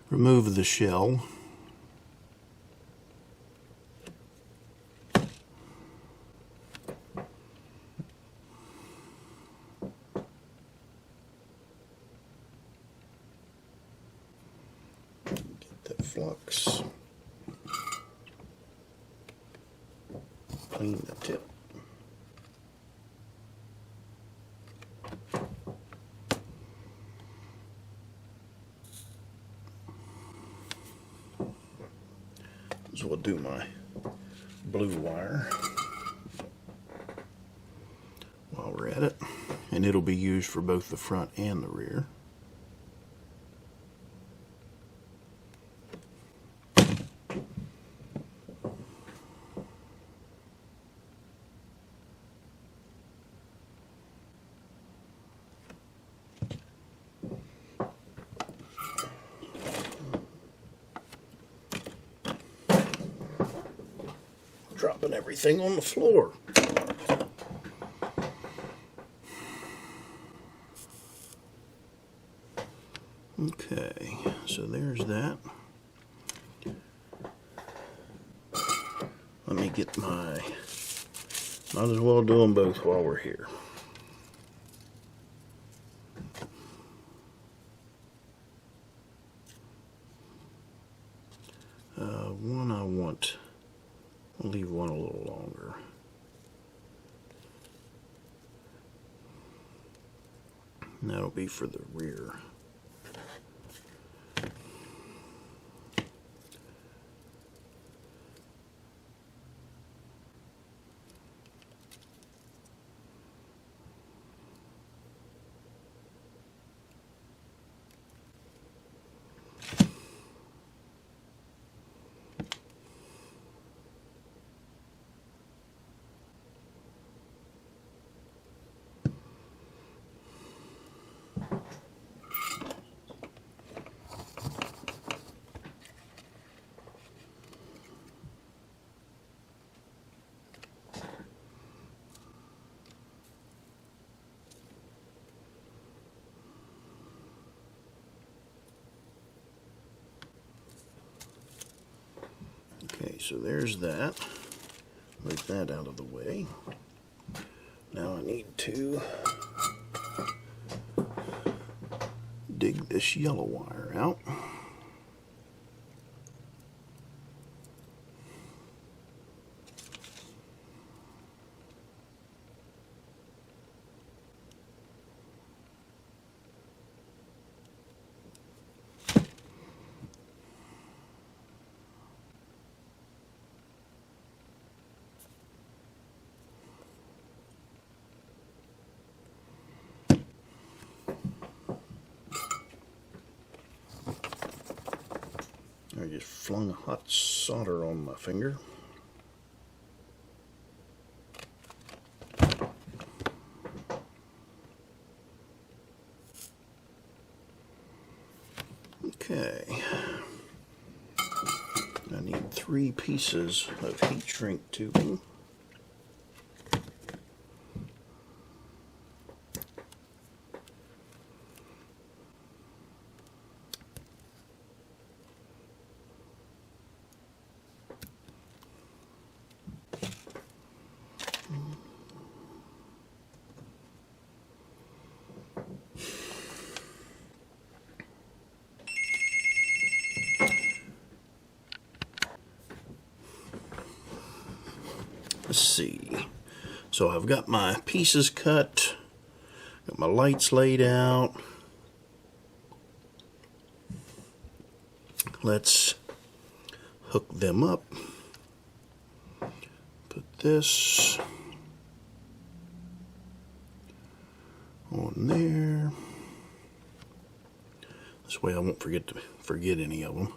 remove the shell. Get that flux. Clean the tip. So we'll do my blue wire while we're at it, and it'll be used for both the front and the rear. Dropping everything on the floor. Okay, so there's that. Let me get my, might as well do them both while we're here. One I want, I'll leave one a little longer. And that'll be for the rear. Okay, so there's that. Move that out of the way. Now I need to dig this yellow wire out. I just flung hot solder on my finger. Okay. I need 3 pieces of heat shrink tubing. Let's see. So I've got my pieces cut, got my lights laid out. Let's hook them up. Put this on there. This way I won't forget any of them.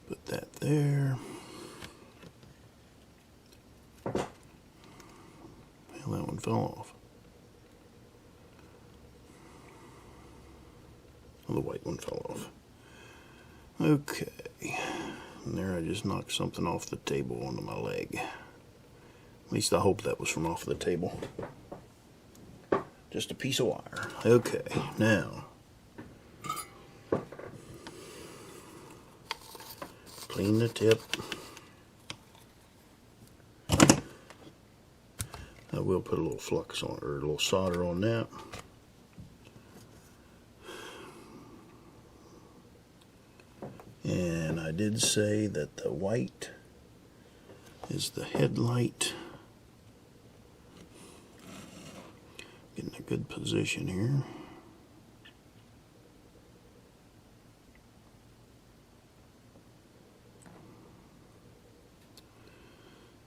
Put that there. Well, that one fell off. Well, the white one fell off. Okay. And there I just knocked something off the table onto my leg. At least I hope that was from off the table. Just a piece of wire. Okay, now clean the tip. I will put a little flux on, or a little solder on that. And I did say that the white is the headlight. Getting a good position here.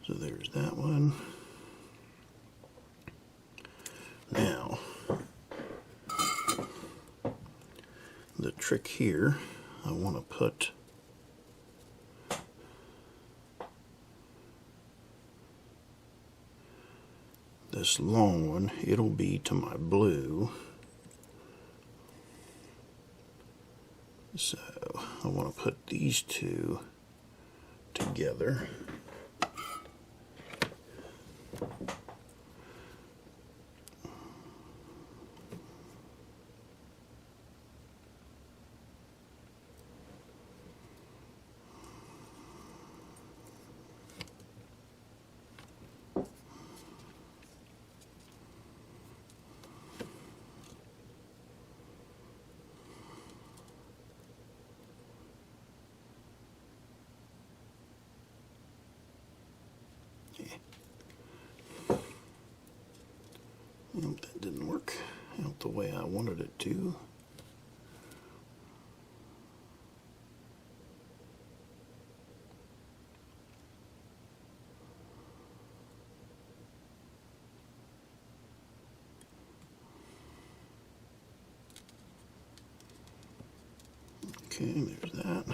So there's that one. Now, the trick here, I want to put this long one, it'll be to my blue. So I want to put these two together. Nope, that didn't work out the way I wanted it to. Okay, there's that.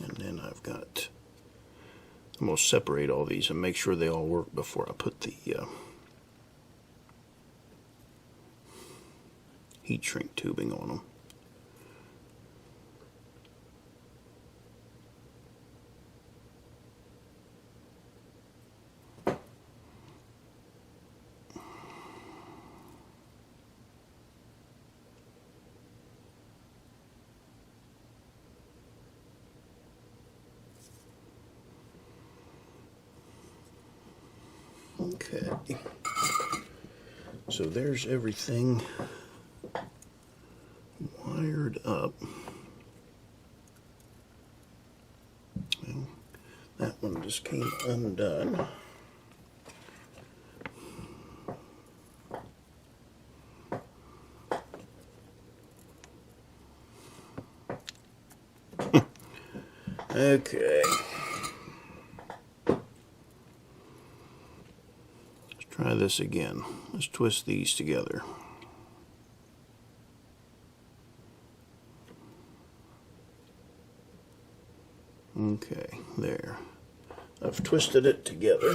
And then I've got, I'm going to separate all these and make sure they all work before I put the heat shrink tubing on them. Okay, so there's everything wired up. Well, that one just came undone. Okay. Let's try this again. Let's twist these together. Okay, there. I've twisted it together.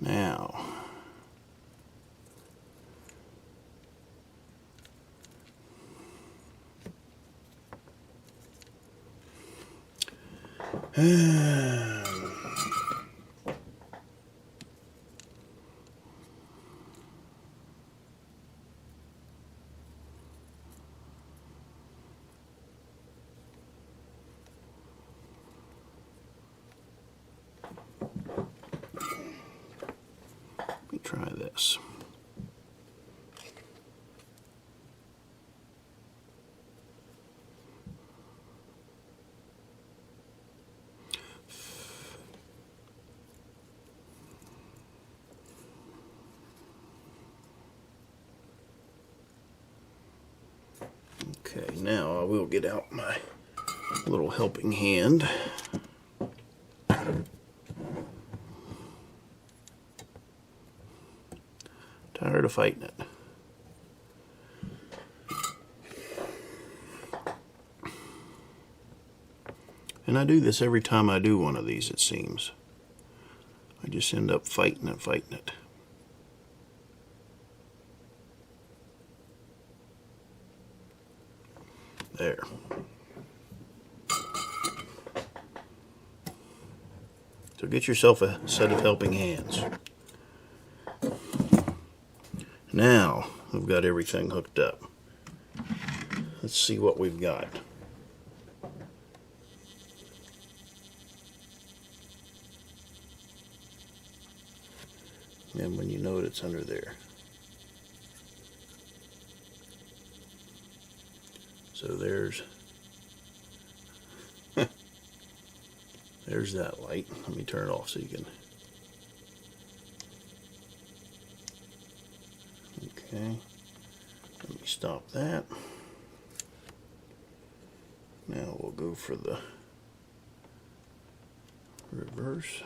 Now, let me try this. Okay, now I will get out my little helping hand. Tired of fighting it. And I do this every time I do one of these, it seems. I just end up fighting it. There. So get yourself a set of helping hands. Now we've got everything hooked up. Let's see what we've got. And when you know it, it's under there. So there's there's that light. Let me turn it off so you can. Okay. Let me stop that. Now we'll go for the reverse.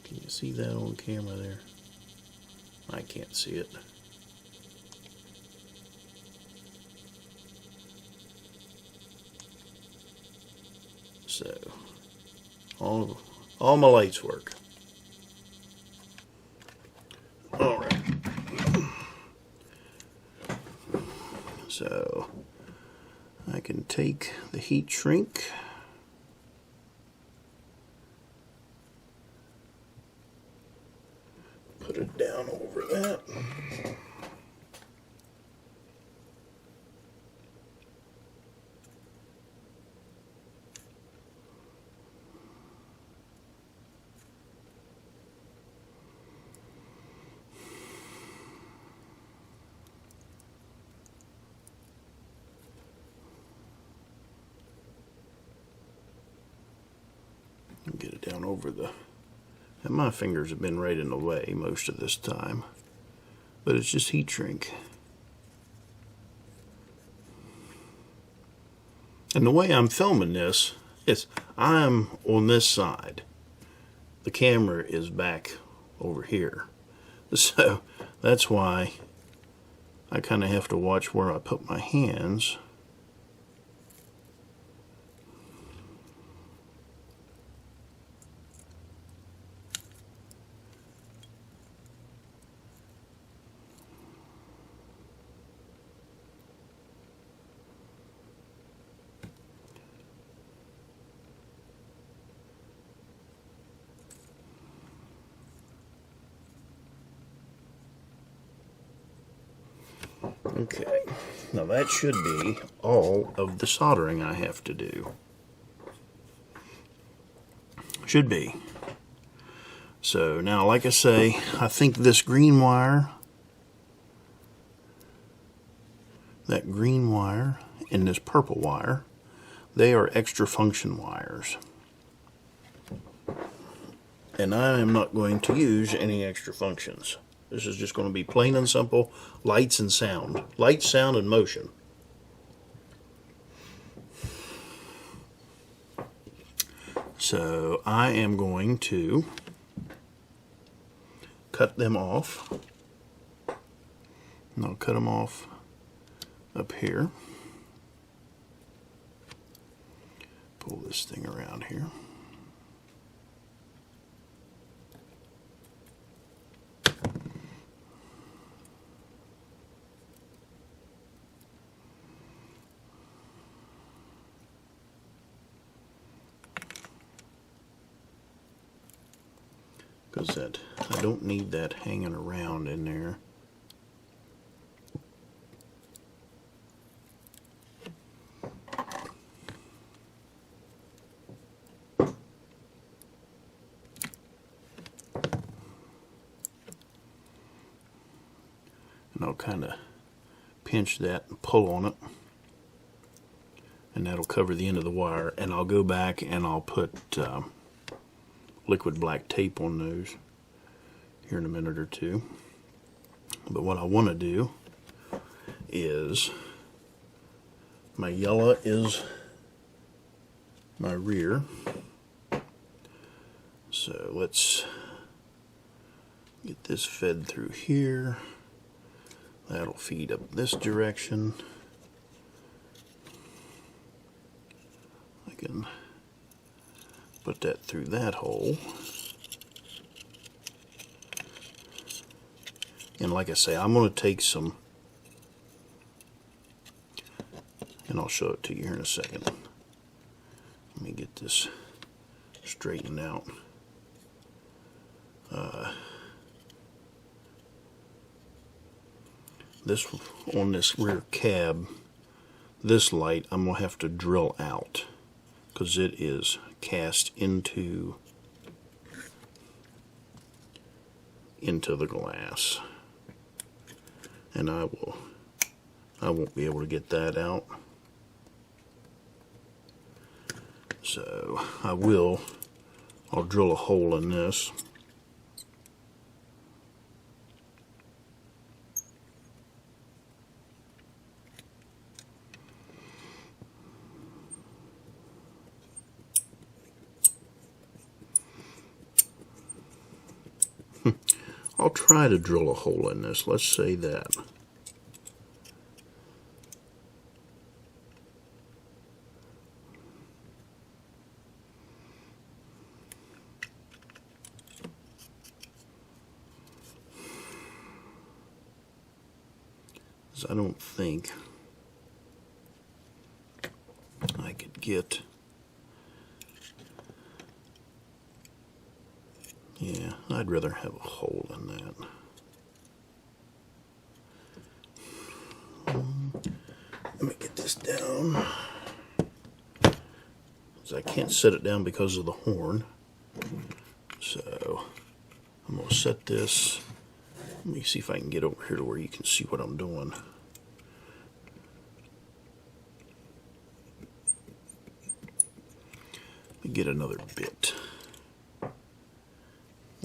Can you see that on camera there? I can't see it. So, all my lights work. All right. So, I can take the heat shrink. Put it down over that. Get it down over the. And my fingers have been right in the way most of this time, but it's just heat shrink. And the way I'm filming this is I'm on this side. The camera is back over here. So that's why I kind of have to watch where I put my hands. Okay, now that should be all of the soldering I have to do. Should be. So now, like I say, I think this green wire, that green wire, and this purple wire, they are extra function wires. And I am not going to use any extra functions. This is just going to be plain and simple lights and sound. Light, sound, and motion. So I am going to cut them off. And I'll cut them off up here. Pull this thing around here. Because that, I don't need that hanging around in there. And I'll kind of pinch that and pull on it. And that'll cover the end of the wire. And I'll go back and I'll put liquid black tape on those here in a minute or two. But what I want to do is, my yellow is my rear. So let's get this fed through here. That'll feed up this direction. I can put that through that hole. And like I say, I'm going to take some, and I'll show it to you here in a second. Let me get this straightened out. This on this rear cab, this light I'm going to have to drill out because it is cast into the glass, and I won't be able to get that out. So I'll drill a hole in this. I'll try to drill a hole in this, let's say that. I don't think I could get, yeah, I'd rather have a hole in that. Let me get this down, because I can't set it down because of the horn. So I'm going to set this. Let me see if I can get over here to where you can see what I'm doing. Let me get another bit.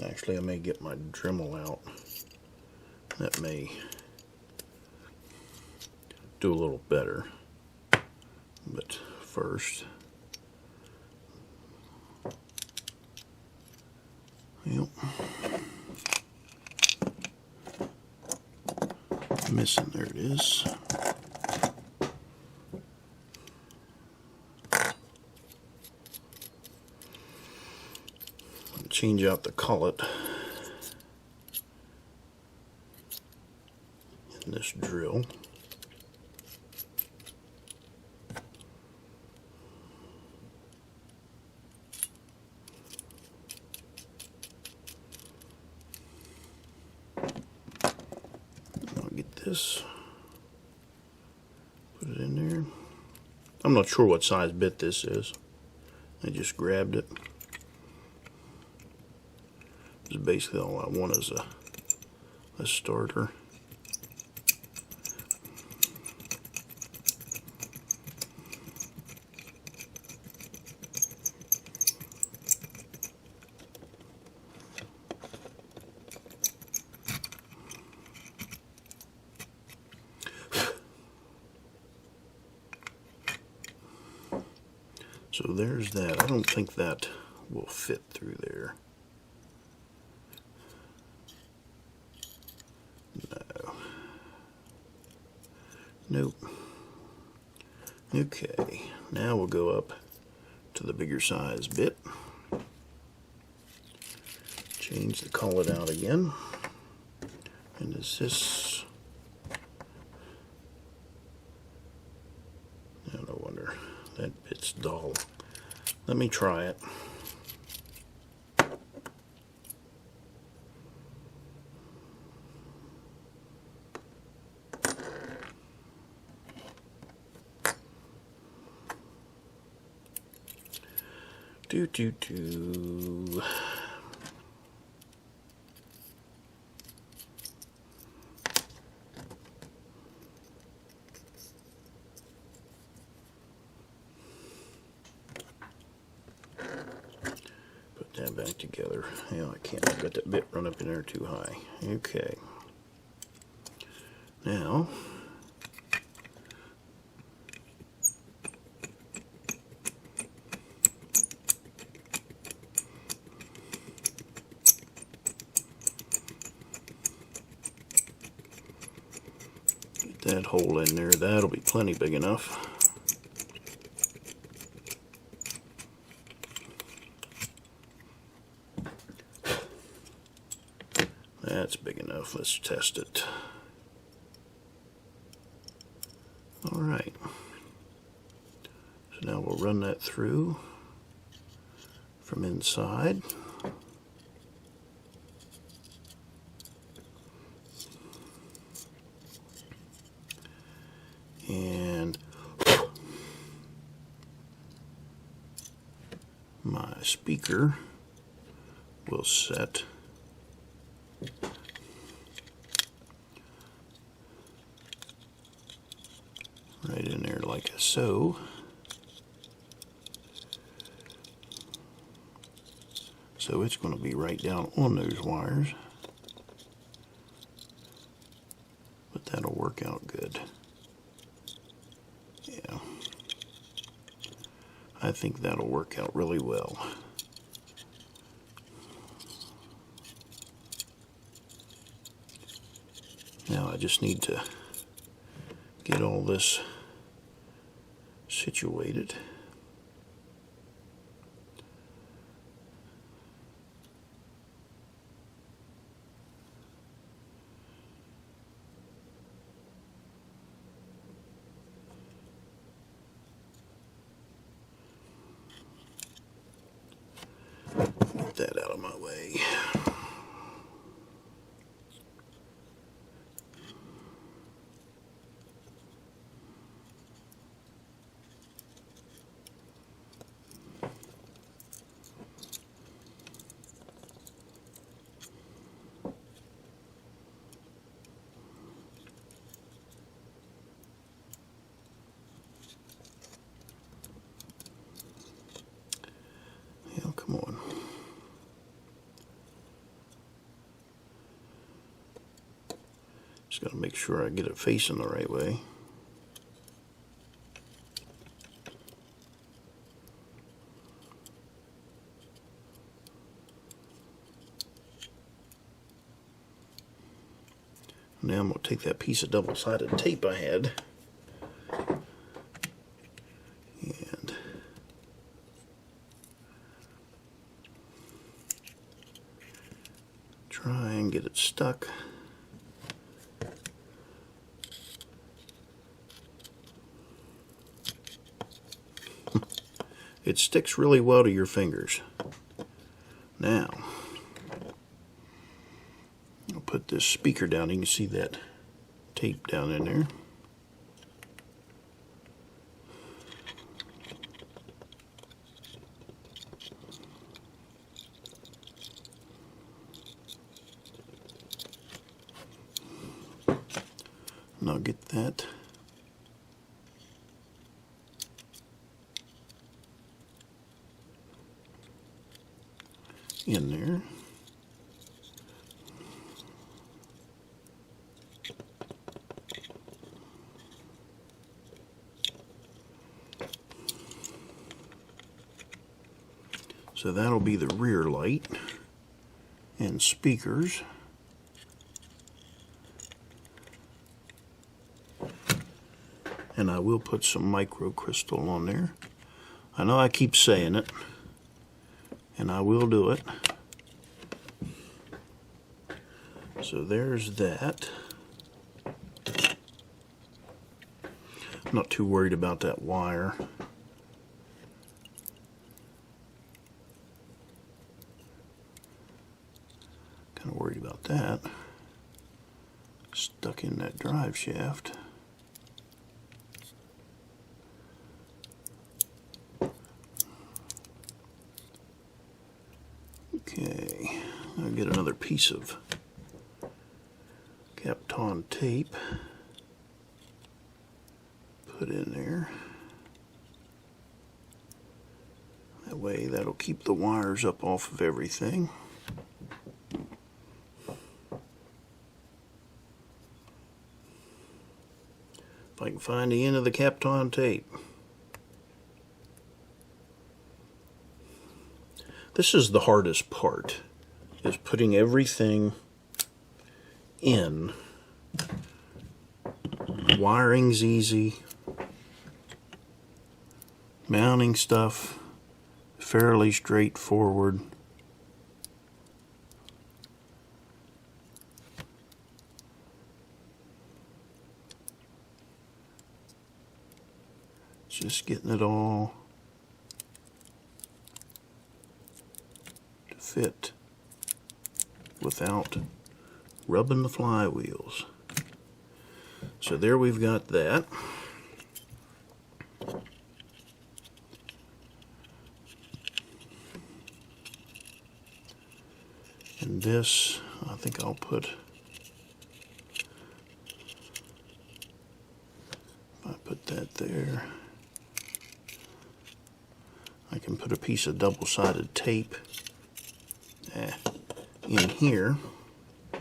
Actually, I may get my Dremel out. That may do a little better. But first, yep. Missing, there it is. Change out the collet in this drill. I'll get this, put it in there. I'm not sure what size bit this is. I just grabbed it. Basically all I want is a starter. So there's that. I don't think that will fit through there. Nope. Okay, now we'll go up to the bigger size bit. Change the collet out again. And is this... Oh, no wonder. That bit's dull. Let me try it. Put that back together. Yeah, I can't. I've got that bit run up in there too high. Okay. Now, get that hole in there. That'll be plenty big enough. That's big enough. Let's test it. All right. So now we'll run that through from inside. And my speaker will set right in there like so. So it's going to be right down on those wires. But that'll work out good. Yeah. I think that'll work out really well. Now I just need to get all this situated. Get that out of my way. Come on. Just got to make sure I get it facing the right way. Now I'm going to take that piece of double-sided tape I had and try and get it stuck. It sticks really well to your fingers. Now, I'll put this speaker down. You can see that tape down in there. And I'll get that in there. So that'll be the rear light and speakers. And I will put some micro crystal on there. I know I keep saying it, and I will do it. So there's that. I'm not too worried about that wire. Kind of worried about that. Stuck in that drive shaft. Okay, I'll get another piece of Kapton tape, put in there. That way that'll keep the wires up off of everything. If I can find the end of the Kapton tape. This is the hardest part, is putting everything in. Wiring's easy. Mounting stuff, fairly straightforward. Just getting it all to fit without rubbing the flywheels. So there we've got that. And this, I think I'll put, if I put that there, I can put a piece of double-sided tape in here. I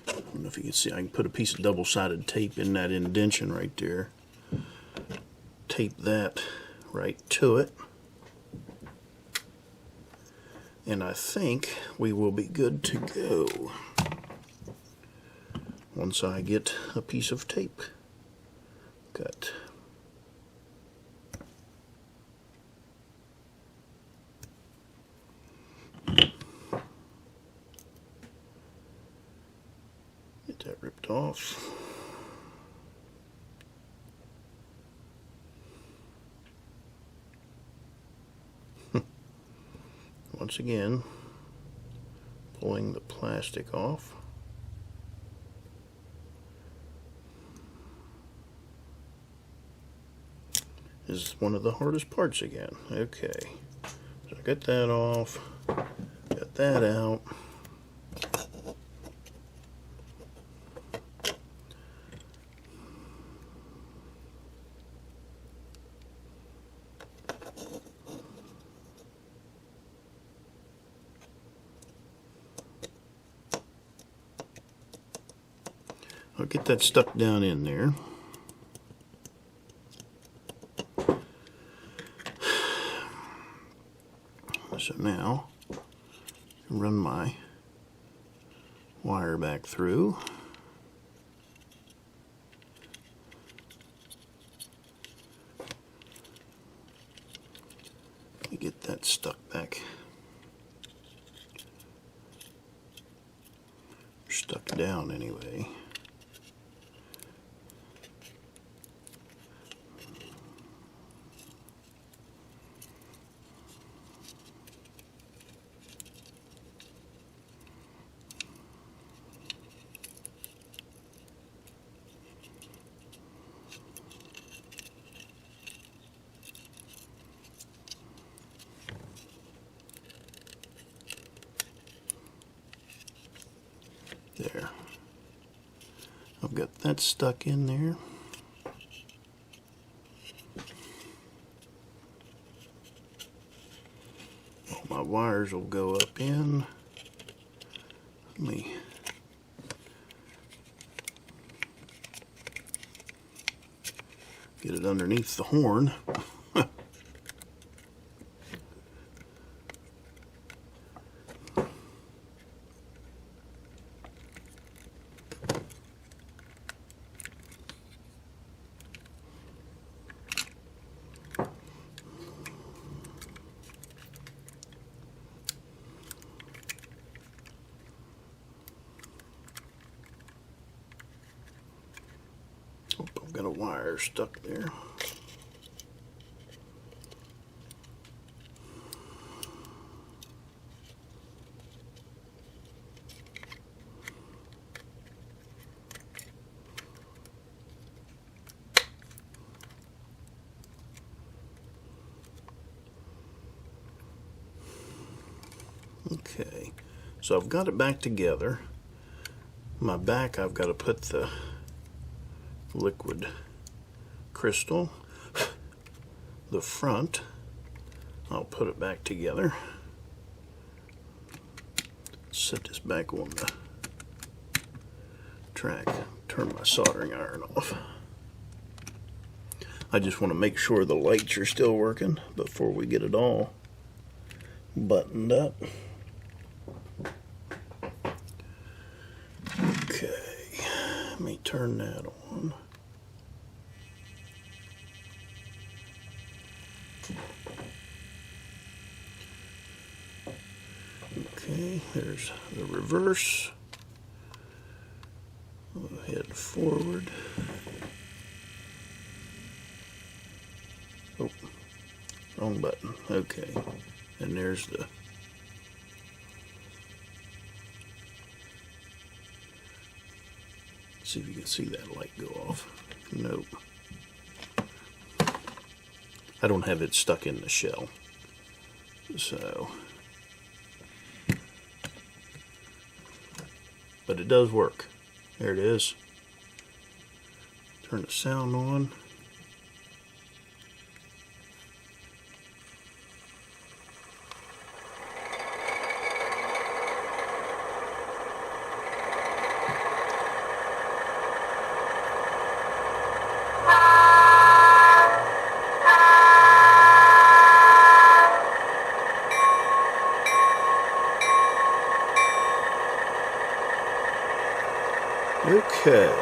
don't know if you can see, I can put a piece of double-sided tape in that indention right there. Tape that right to it. And I think we will be good to go once I get a piece of tape cut. Get that ripped off. Once again, pulling the plastic off. This is one of the hardest parts again. Okay, so I got that off, got that out. I'll get that stuck down in there. So now, I can run my wire back through. Get that stuck back. Stuck down anyway. There. I've got that stuck in there. All my wires will go up in. Let me get it underneath the horn. I've got a wire stuck there. Okay, so I've got it back together. My back, I've got to put the liquid crystal. The front, I'll put it back together. Set this back on the track. Turn my soldering iron off. I just want to make sure the lights are still working before we get it all buttoned up. Okay, let me turn that on. Okay, there's the reverse. We'll head forward. Oh, wrong button. Okay, and there's the see if you can see that light go off. Nope. I don't have it stuck in the shell. So, but it does work. There it is. Turn the sound on. Okay.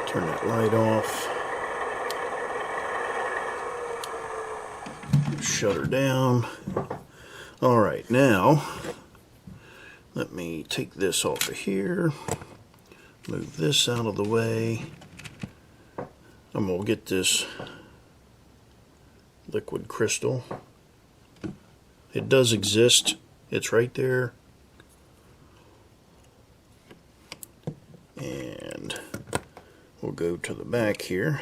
Turn that light off. Shut her down. All right, now let me take this off of here. Move this out of the way. I'm going to get this liquid crystal. It does exist. It's right there. And we'll go to the back here.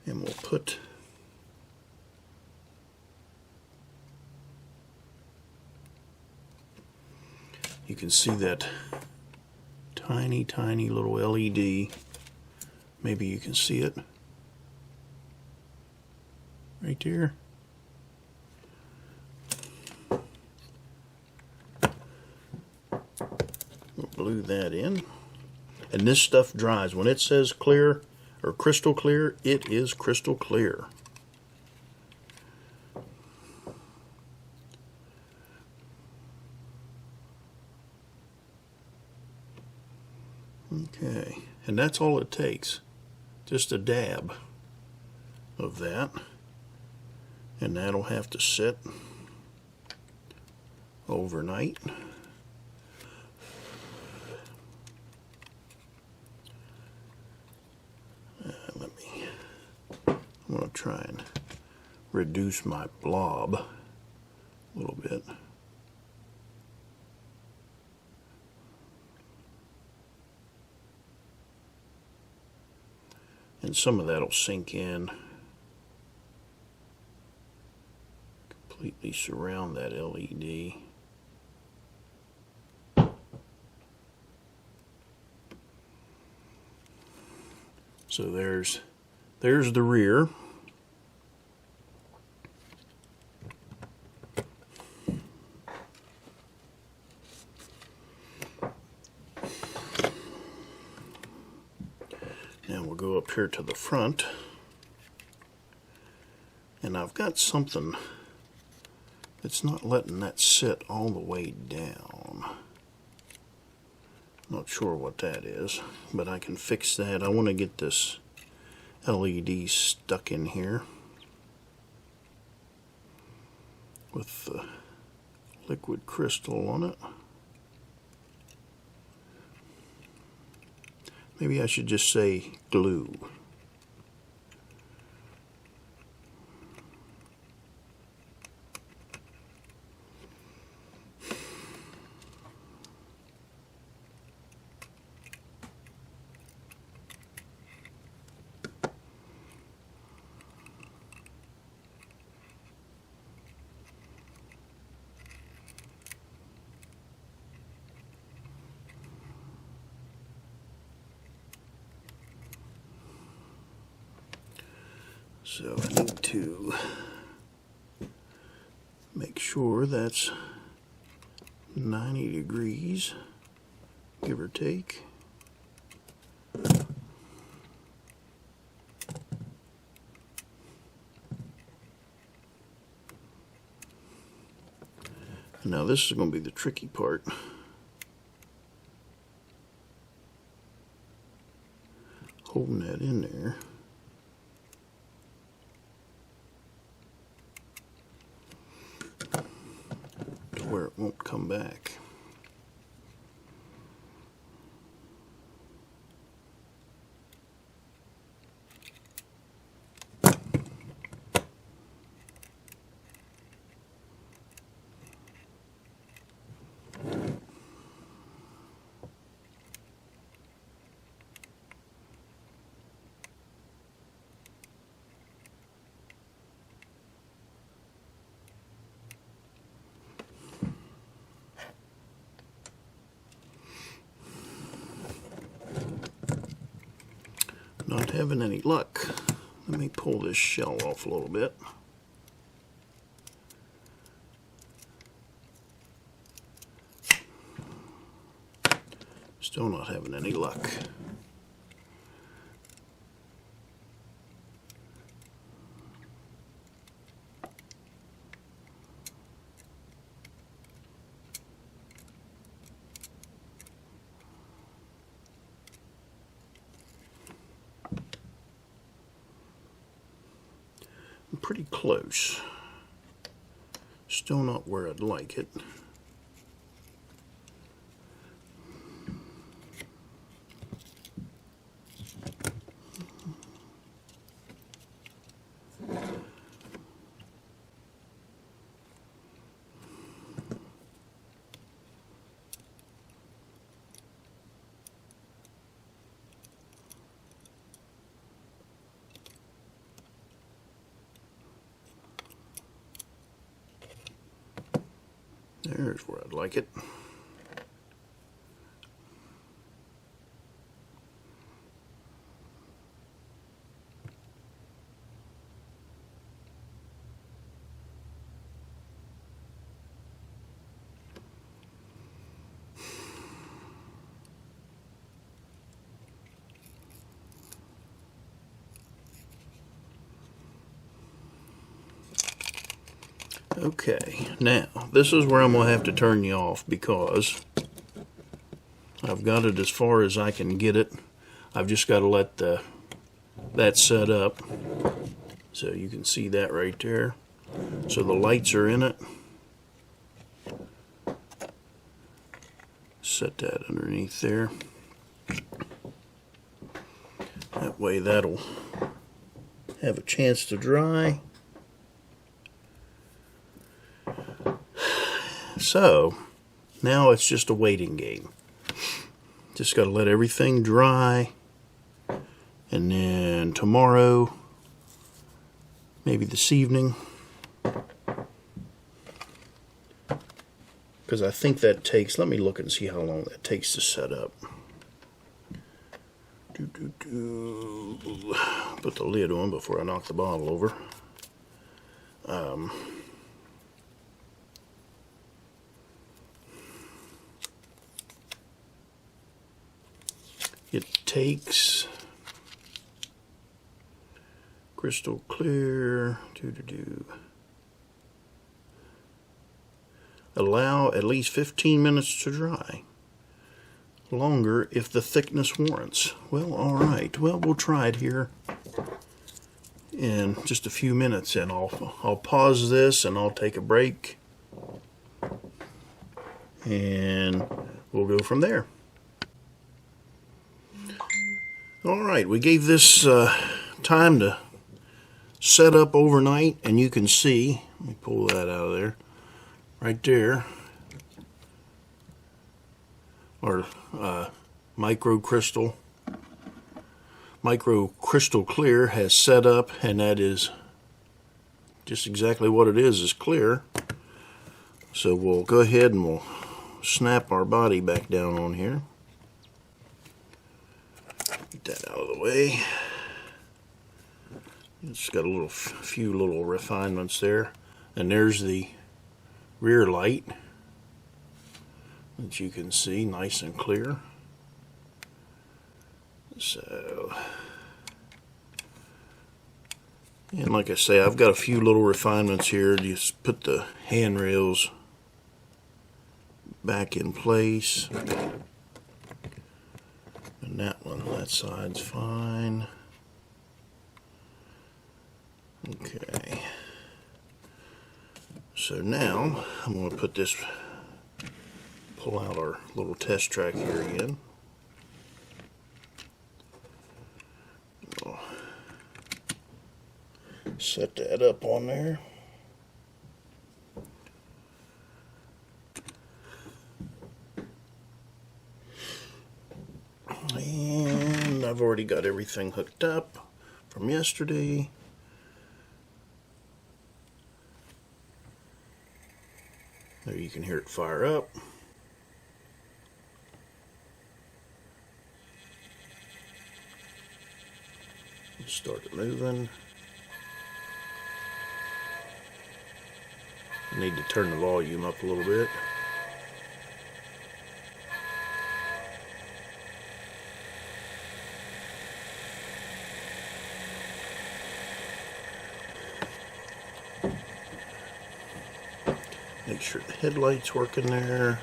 And we'll put you can see that tiny, tiny little LED. Maybe you can see it right there. Glue that in, and this stuff dries. When it says clear or crystal clear, it is crystal clear. Okay, and that's all it takes, just a dab of that, and that'll have to sit overnight. I'm going to try and reduce my blob a little bit. And some of that will sink in. Completely surround that LED. So there's the rear. Now we'll go up here to the front. And I've got something that's not letting that sit all the way down. Not sure what that is, but I can fix that. I want to get this LED stuck in here with the liquid crystal on it. Maybe I should just say glue. So I need to make sure that's 90 degrees, give or take. Now this is going to be the tricky part. Holding that in there. To where it won't come back. Not having any luck. Let me pull this shell off a little bit. Still not having any luck. I'm pretty close. Still not where I'd like it. There's where I'd like it. Okay, now this is where I'm going to have to turn you off because I've got it as far as I can get it. I've just got to let that set up so you can see that right there. So the lights are in it. Set that underneath there. That way that'll have a chance to dry. So now it's just a waiting game. Just got to let everything dry, and then tomorrow, maybe this evening, because I think that takes, let me look and see how long that takes to set up. Put the lid on before I knock the bottle over. It takes crystal clear. Allow at least 15 minutes to dry. Longer if the thickness warrants. Well, all right. Well, we'll try it here in just a few minutes, and I'll pause this and I'll take a break, and we'll go from there. All right, we gave this time to set up overnight, and you can see, let me pull that out of there, right there, our micro crystal clear has set up, and that is just exactly what it is clear. So we'll go ahead and we'll snap our body back down on here. Get that out of the way. It's got a few little refinements there, and there's the rear light. that you can see nice and clear. So, and like I say, I've got a few little refinements here. Just put the handrails back in place. And that side's fine. Okay. So now I'm going to pull out our little test track here again. Set that up on there. And I've already got everything hooked up from yesterday. There you can hear it fire up. Start it moving. I need to turn the volume up a little bit. Make sure the headlight's working there.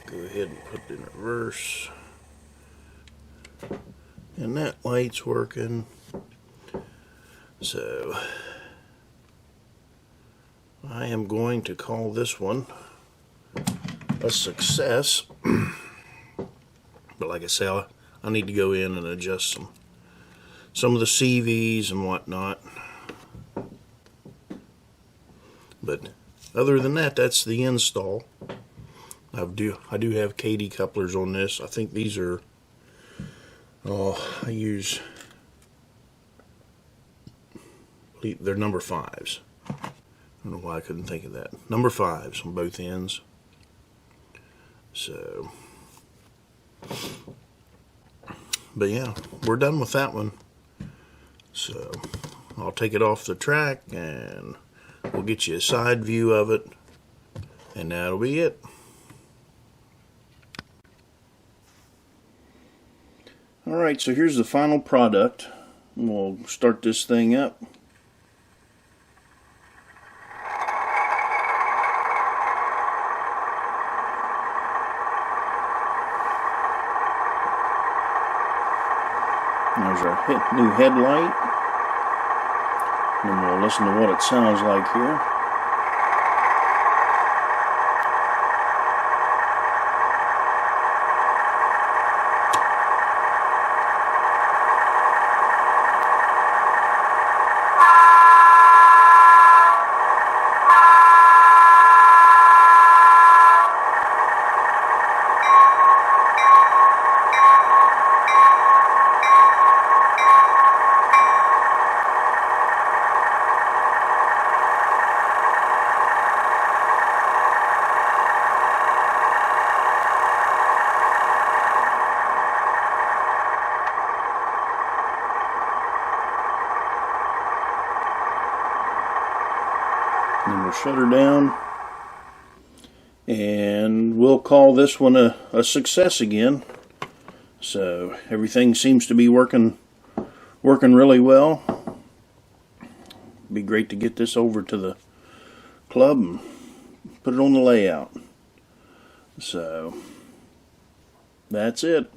Go ahead and put it in reverse. And that light's working. So I am going to call this one a success. But like I say, I need to go in and adjust some of the CVs and whatnot. But other than that, that's the install. I do have KD couplers on this. I think these are, they're number 5s. I don't know why I couldn't think of that. Number 5s on both ends. So, but yeah, we're done with that one. So I'll take it off the track and we'll get you a side view of it, and that'll be it. Alright, so here's the final product. We'll start this thing up. There's our new headlight. And we'll listen to what it sounds like here. Then we'll shut her down, and we'll call this one a success again. So everything seems to be working really well. Be great to get this over to the club and put it on the layout. So that's it.